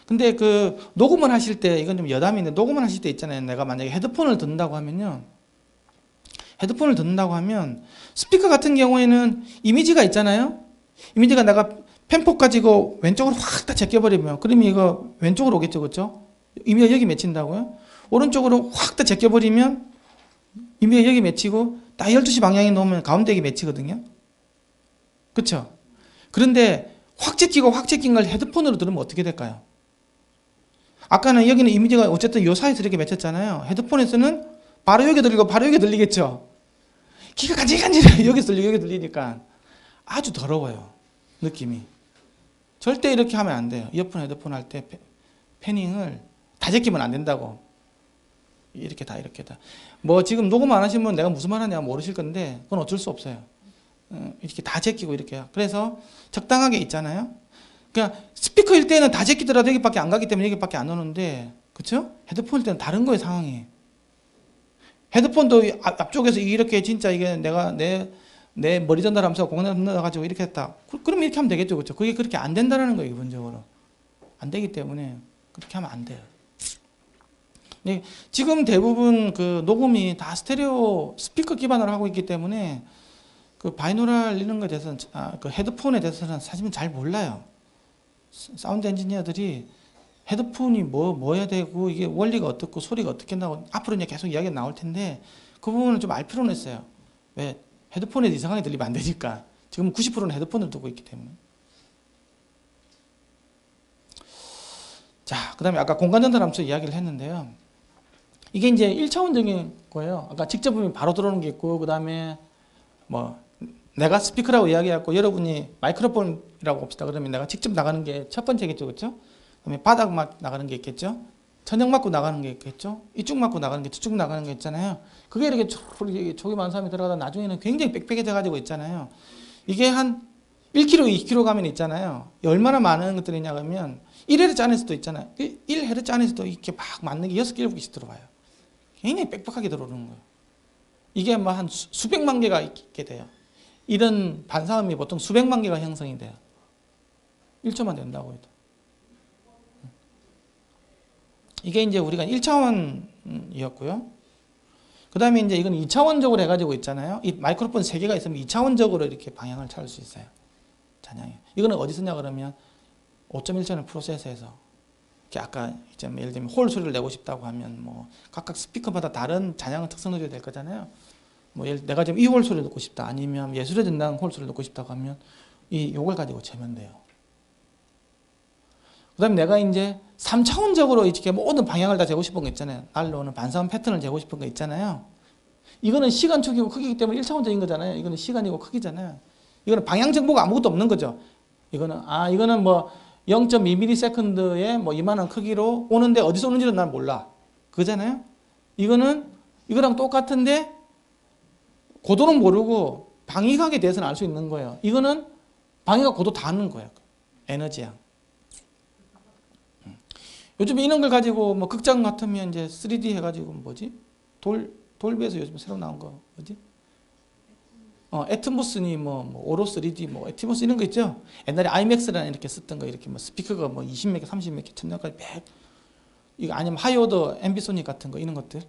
근데 그 녹음을 하실 때 이건 좀 여담인데 녹음을 하실 때 있잖아요. 내가 만약에 헤드폰을 듣는다고 하면요. 헤드폰을 듣는다고 하면 스피커 같은 경우에는 이미지가 있잖아요. 이미지가 내가 펜폭 가지고 왼쪽으로 확 다 제껴버리면 그러면 이거 왼쪽으로 오겠죠. 그렇죠? 이미지가 여기 맺힌다고요. 오른쪽으로 확 다 제껴버리면 이미지가 여기 맺히고 딱 12시 방향에 놓으면 가운데 게 맺히거든요. 그렇죠? 그런데 확 제끼고 확 제낀 걸 헤드폰으로 들으면 어떻게 될까요? 아까는 여기는 이미지가 어쨌든 요 사이에서 이렇게 맺혔잖아요. 헤드폰에서는 바로 여기 들리고 바로 여기 들리겠죠. 귀가 간질간질해. 여기 들리고 여기 들리니까 아주 더러워요. 느낌이. 절대 이렇게 하면 안 돼요. 이어폰 헤드폰 할 때 패닝을 다 제끼면 안 된다고. 이렇게 다 이렇게 다. 뭐 지금 녹음 안 하시면 내가 무슨 말 하냐 모르실 건데 그건 어쩔 수 없어요. 이렇게 다 제끼고 이렇게. 그래서 적당하게 있잖아요. 그러니까 스피커일 때는 다 제끼더라도 여기밖에 안 가기 때문에 여기밖에 안 오는데, 그렇죠? 헤드폰일 때는 다른 거예요, 상황이. 헤드폰도 앞쪽에서 이렇게 진짜 이게 내가 내 머리 전달하면서 공간 넣어가지고 이렇게 했다. 그러면 이렇게 하면 되겠죠, 그렇죠? 그게 그렇게 안 된다는 거예요, 기본적으로. 안 되기 때문에 그렇게 하면 안 돼요. 네, 지금 대부분 그 녹음이 다 스테레오 스피커 기반으로 하고 있기 때문에 그 바이노랄 이런 거에 대해서는 그 헤드폰에 대해서는 사실은 잘 몰라요. 사운드 엔지니어들이 헤드폰이 뭐야 되고 이게 원리가 어떻고 소리가 어떻게 나고 앞으로 이제 계속 이야기가 나올 텐데 그 부분을 좀 알 필요는 있어요. 왜? 헤드폰에 이상하게 들리면 안 되니까. 지금 90%는 헤드폰을 두고 있기 때문에. 자, 그 다음에 아까 공간전달 함수 이야기를 했는데요. 이게 이제 1차원적인 거예요. 아까 직접 보면 바로 들어오는 게 있고, 그 다음에 뭐 내가 스피커라고 이야기했고 여러분이 마이크로폰이라고 봅시다. 그러면 내가 직접 나가는 게 첫 번째겠죠, 그렇죠? 그다음에 바닥 막 나가는 게 있겠죠. 천장 맞고 나가는 게 있겠죠. 이쪽 맞고 나가는 게 저쪽 나가는 게 있잖아요. 그게 이렇게 촉이 많은 사람이 들어가다 나중에는 굉장히 빽빽해져 가지고 있잖아요. 이게 한 1kg, 2kg 가면 있잖아요. 얼마나 많은 것들이냐 하면 1Hz 안에서도 있잖아요. 1Hz 안에서도 이렇게 막 맞는 게 6개, 7개씩 들어와요. 굉장히 빽빽하게 들어오는 거예요. 이게 뭐 한 수백만 개가 있게 돼요. 이런 반사음이 보통 수백만 개가 형성이 돼요. 1초만 된다고 해도. 이게 이제 우리가 1차원이었고요. 그 다음에 이제 이건 2차원적으로 해가지고 있잖아요. 이 마이크로폰 3개가 있으면 2차원적으로 이렇게 방향을 찾을 수 있어요. 잔향이. 이거는 어디 쓰냐 그러면 5.1채널 프로세서에서. 아까 예를 들면 홀 소리를 내고 싶다고 하면 뭐 각각 스피커마다 다른 잔향의 특성을 줘야 될 거잖아요. 뭐 내가 지금 이 홀 소리를 듣고 싶다. 아니면 예술의 전당 홀 소리를 듣고 싶다고 하면 요걸 가지고 재면 돼요. 그 다음에 내가 이제 3차원적으로 이렇게 모든 방향을 다 재고 싶은 거 있잖아요. 날로는 반사음 패턴을 재고 싶은 거 있잖아요. 이거는 시간 축이고 크기이기 때문에 1차원적인 거잖아요. 이거는 시간이고 크기잖아요. 이거는 방향 정보가 아무것도 없는 거죠. 이거는 뭐 0.2ms에 뭐 이만한 크기로 오는데 어디서 오는지는 난 몰라. 그잖아요. 이거랑 똑같은데 고도는 모르고 방위각에 대해서는 알 수 있는 거예요. 이거는 방위각 고도 다 아는 거예요. 에너지양. 요즘 이런 걸 가지고 뭐 극장 같으면 이제 3D 해가지고 뭐지? 돌비에서 요즘 새로 나온 거 뭐지? 애트모스니 뭐 오로 3D 뭐 애트모스 이런 거 있죠? 옛날에 아이맥스라는 이렇게 썼던 거 이렇게 뭐 스피커가 뭐 20몇 개, 30몇 개, 1000명까지 100 이거 아니면 하이오더 앰비소닉 같은 거 이런 것들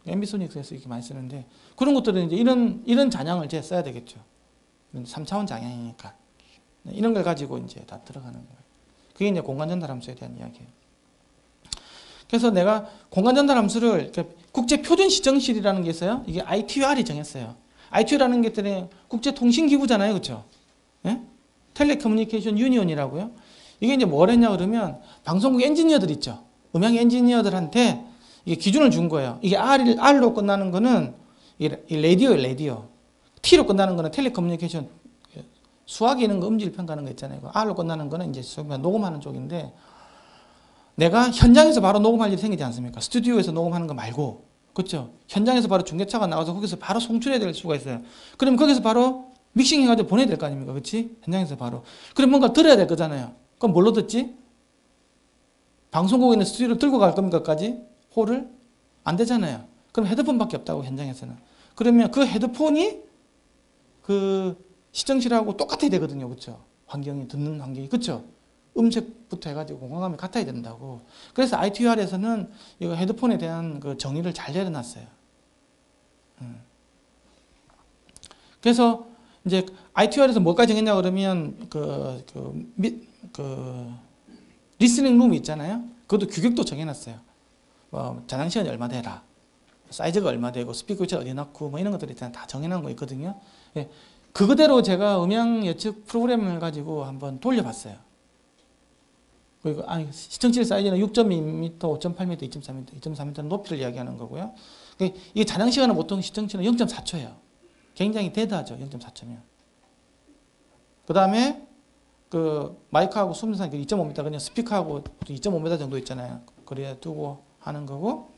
앰비소닉에서 이렇게 많이 쓰는데 그런 것들은 이제 이런 잔향을 제가 써야 되겠죠. 3차원 잔향이니까 이런 걸 가지고 이제 다 들어가는 거예요. 그게 이제 공간 전달 함수에 대한 이야기예요. 그래서 내가 공간 전달 함수를 국제 표준 시정실이라는 게 있어요. 이게 ITUR이 정했어요. ITU라는 게 국제 통신 기구잖아요, 그렇죠? 예? 텔레커뮤니케이션 유니온이라고요. 이게 이제 뭘 했냐 그러면 방송국 엔지니어들 있죠. 음향 엔지니어들한테 이게 기준을 준 거예요. 이게 R로 끝나는 거는 이 라디오예요, 라디오. T로 끝나는 거는 텔레커뮤니케이션, 수화기 이런 거 음질 평가하는 거 있잖아요. R로 끝나는 거는 이제 녹음하는 쪽인데, 내가 현장에서 바로 녹음할 일이 생기지 않습니까? 스튜디오에서 녹음하는 거 말고, 그렇죠? 현장에서 바로 중계차가 나가서 거기서 바로 송출해야 될 수가 있어요. 그럼 거기서 바로 믹싱해가지고 보내야 될 거 아닙니까? 그렇지? 현장에서 바로. 그럼 뭔가 들어야 될 거잖아요. 그럼 뭘로 듣지? 방송국에 있는 스튜디오를 들고 갈 겁니까까지? 홀을? 안 되잖아요. 그럼 헤드폰밖에 없다고, 현장에서는. 그러면 그 헤드폰이 그 시청실하고 똑같아야 되거든요. 그렇죠? 환경이, 듣는 환경이. 그렇죠? 음색부터 해가지고 공간감이 같아야 된다고. 그래서 ITUR에서는 이거 헤드폰에 대한 그 정의를 잘 내려놨어요. 그래서 이제 ITUR에서 뭐까지 정했냐 그러면 리스닝 룸이 있잖아요. 그것도 규격도 정해놨어요. 저장 시간이 얼마 되라, 사이즈가 얼마 되고, 스피커 위치 어디 놨고, 뭐 이런 것들이 다 정해놓은 거 있거든요. 예. 그거대로 제가 음향 예측 프로그램을 가지고 한번 돌려봤어요. 그리고 시청실 사이즈는 6.2m, 5.8m, 2.4m, 2.4m 높이를 이야기하는 거고요. 이게 자랑 시간은 보통 시청실은 0.4초예요. 굉장히 데드하죠. 0.4초면. 그 다음에 그 마이크하고 수음산 2.5m, 그냥 스피커하고 2.5m 정도 있잖아요. 그래야 두고 하는 거고,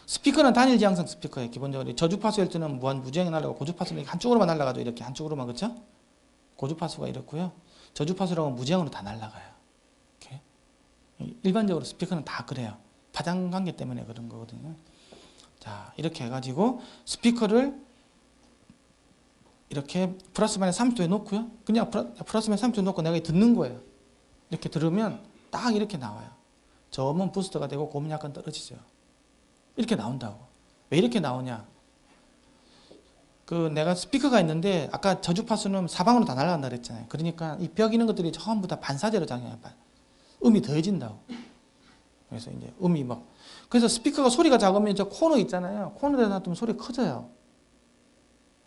스피커는 단일 지향성 스피커예요. 기본적으로 저주파수일 때는 무제한이 날아가고, 고주파수는 한쪽으로만 날아가죠. 이렇게 한쪽으로만. 그렇죠? 고주파수가 이렇고요. 저주파수라고 무제한으로 다 날아가요. 이렇게. 일반적으로 스피커는 다 그래요. 파장 관계 때문에 그런 거거든요. 자, 이렇게 해가지고 스피커를 이렇게 플러스 마이너스 30도에 놓고요. 그냥 플러스 마이너스 30도에 놓고 내가 듣는 거예요. 이렇게 들으면 딱 이렇게 나와요. 저음은 부스터가 되고 고음은 약간 떨어지죠. 이렇게 나온다고. 왜 이렇게 나오냐? 내가 스피커가 있는데 아까 저주파수는 사방으로 다 날아간다 그랬잖아요. 그러니까 이 벽 있는 것들이 전부 다 반사제로 작용해요. 음이 더해진다고. 그래서 이제 음이 그래서 스피커가 소리가 작으면 저 코너 있잖아요. 코너에 놔두면 소리가 커져요.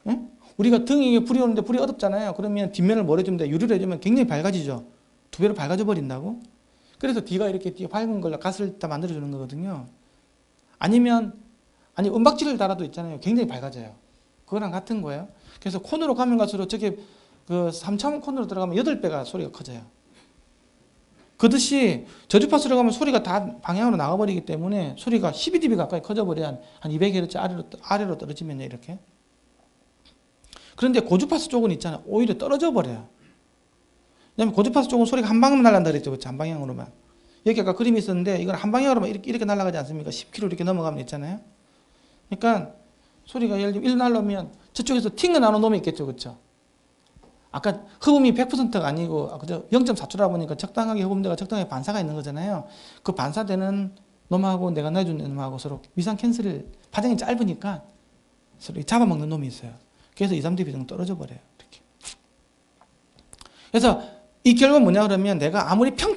응? 우리가 등에 불이 오는데 불이 어둡잖아요. 그러면 뒷면을 뭘 해주면 돼? 유리를 해주면 굉장히 밝아지죠. 2배로 밝아져 버린다고. 그래서 뒤가 이렇게 밝은 걸로 갓을 다 만들어주는 거거든요. 아니 은박지를 달아도 있잖아요. 굉장히 밝아져요. 그거랑 같은 거예요. 그래서 콘으로 가면 갈수록 저게 3차원 콘으로 들어가면 8배가 소리가 커져요. 그듯이 저주파수로 가면 소리가 다 방향으로 나가버리기 때문에 소리가 12dB 가까이 커져버려야 한 200Hz 아래로 떨어지면요. 이렇게. 그런데 고주파수 쪽은 있잖아요. 오히려 떨어져 버려요. 왜냐면 고주파수 쪽은 소리가 한 방향만 날아간다 그랬죠. 그렇죠? 한 방향으로만. 여기 아까 그림이 있었는데 이건 한 방향으로만 이렇게 날아가지 않습니까? 10km 이렇게 넘어가면 있잖아요. 그러니까 소리가 예를 들면 1 날라오면 저쪽에서 튕겨나오는 놈이 있겠죠. 그렇죠? 아까 흡음이 100%가 아니고 0.4초라 보니까 적당하게 흡음대가 적당하게 반사가 있는 거잖아요. 그 반사되는 놈하고 내가 내준 놈하고 서로 위상 캔슬을, 파장이 짧으니까 서로 잡아먹는 놈이 있어요. 그래서 2, 3dB 정도 떨어져 버려요. 이렇게. 그래서 이 결과는 뭐냐 그러면 내가 아무리 쫙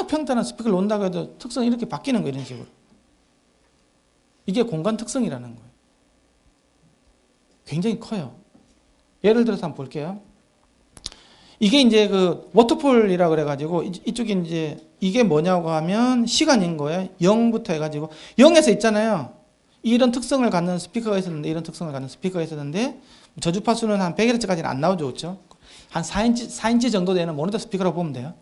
평탄한 스피커를 놓는다고 해도 특성이 이렇게 바뀌는 거예요. 이런 식으로. 이게 공간 특성이라는 거예요. 굉장히 커요. 예를 들어서 한번 볼게요. 이게 이제 워터폴이라고 그래가지고 이쪽에 이제 이게 뭐냐고 하면 시간인 거예요. 0부터 해가지고 0에서 있잖아요. 이런 특성을 갖는 스피커가 있었는데, 이런 특성을 갖는 스피커가 있었는데, 저주파수는 한 100Hz까지는 안 나오죠. 그렇죠? 한 4인치 정도 되는 모니터 스피커라고 보면 돼요.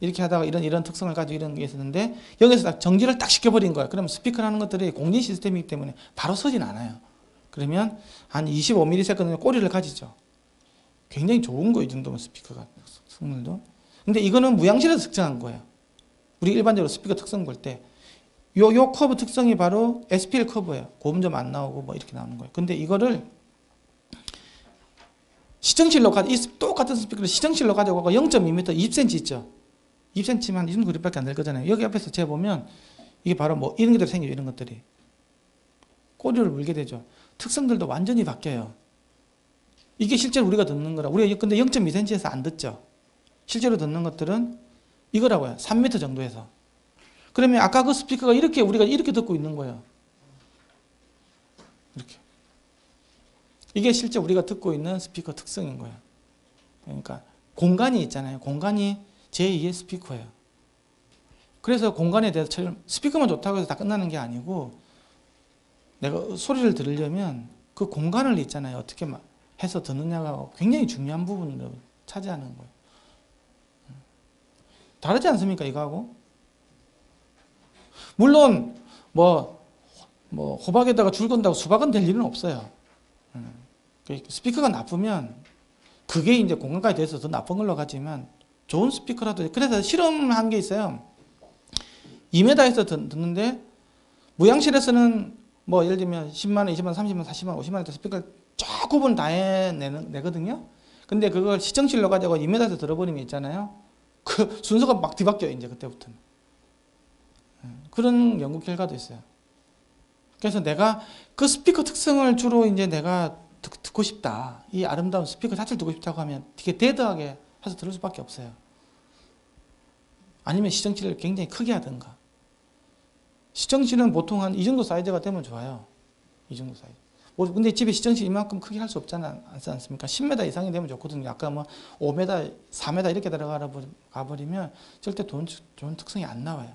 이렇게 하다가 이런 특성을 가지고 이런 게 있었는데, 여기서 딱 정지를 딱 시켜버린 거예요. 그러면 스피커라는 것들이 공진 시스템이기 때문에 바로 서진 않아요. 그러면 한 25ms 꼬리를 가지죠. 굉장히 좋은 거예요. 이 정도면 스피커가. 성능도. 근데 이거는 무향실에서 측정한 거예요. 우리 일반적으로 스피커 특성 볼 때. 요 커브 특성이 바로 SPL 커브예요. 고음 좀 안 나오고 뭐 이렇게 나오는 거예요. 근데 이거를 시청실로 똑같은 스피커를 시청실로 가져가고 0.2m, 20cm 있죠. 20cm만 이 정도 그립밖에 안 될 거잖아요. 여기 앞에서 재보면 이게 바로 뭐 이런 것들이 생겨요. 이런 것들이. 꼬리를 물게 되죠. 특성들도 완전히 바뀌어요. 이게 실제로 우리가 듣는 거라. 우리가 근데 0.2cm에서 안 듣죠. 실제로 듣는 것들은 이거라고요. 3m 정도에서. 그러면 아까 그 스피커가 우리가 이렇게 듣고 있는 거예요. 이렇게. 이게 실제 우리가 듣고 있는 스피커 특성인 거예요. 그러니까 공간이 있잖아요. 공간이 제2의 스피커예요. 그래서 공간에 대해서 스피커만 좋다고 해서 다 끝나는 게 아니고 내가 소리를 들으려면 그 공간을 있잖아요. 어떻게 해서 듣느냐가 굉장히 중요한 부분을 차지하는 거예요. 다르지 않습니까? 이거하고? 물론 뭐 호박에다가 줄 건다고 수박은 될 일은 없어요. 스피커가 나쁘면 그게 이제 공간까지 돼서 더 나쁜 걸로 가지만 좋은 스피커라도 그래서 실험한 게 있어요. 2m에서 듣는데 무향실에서는 뭐 예를 들면 10만 원, 20만 원, 30만 원, 40만 원, 50만 원 스피커를 쫙 구분 다 내거든요. 근데 그걸 시청실로 가지고 2m에서 들어버리면 있잖아요. 그 순서가 막 뒤바뀌어요. 이제 그때부터는. 그런 연구 결과도 있어요. 그래서 내가 그 스피커 특성을 주로 이제 내가 듣고 싶다. 이 아름다운 스피커 자체를 듣고 싶다고 하면 되게 데드하게 해서 들을 수밖에 없어요. 아니면 시청실을 굉장히 크게 하든가. 시청실은 보통 한 이 정도 사이즈가 되면 좋아요. 이 정도 사이즈. 근데 집에 시청실 이만큼 크게 할 수 없잖아, 않습니까? 10m 이상이 되면 좋거든요. 아까 뭐 5m, 4m 이렇게 들어가 버리면 절대 좋은 특성이 안 나와요.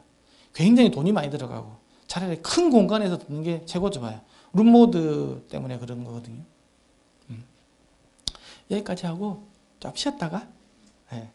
굉장히 돈이 많이 들어가고 차라리 큰 공간에서 듣는 게 최고 좋아요. 룸모드 때문에 그런 거거든요. 여기까지 하고 좀 쉬었다가 예.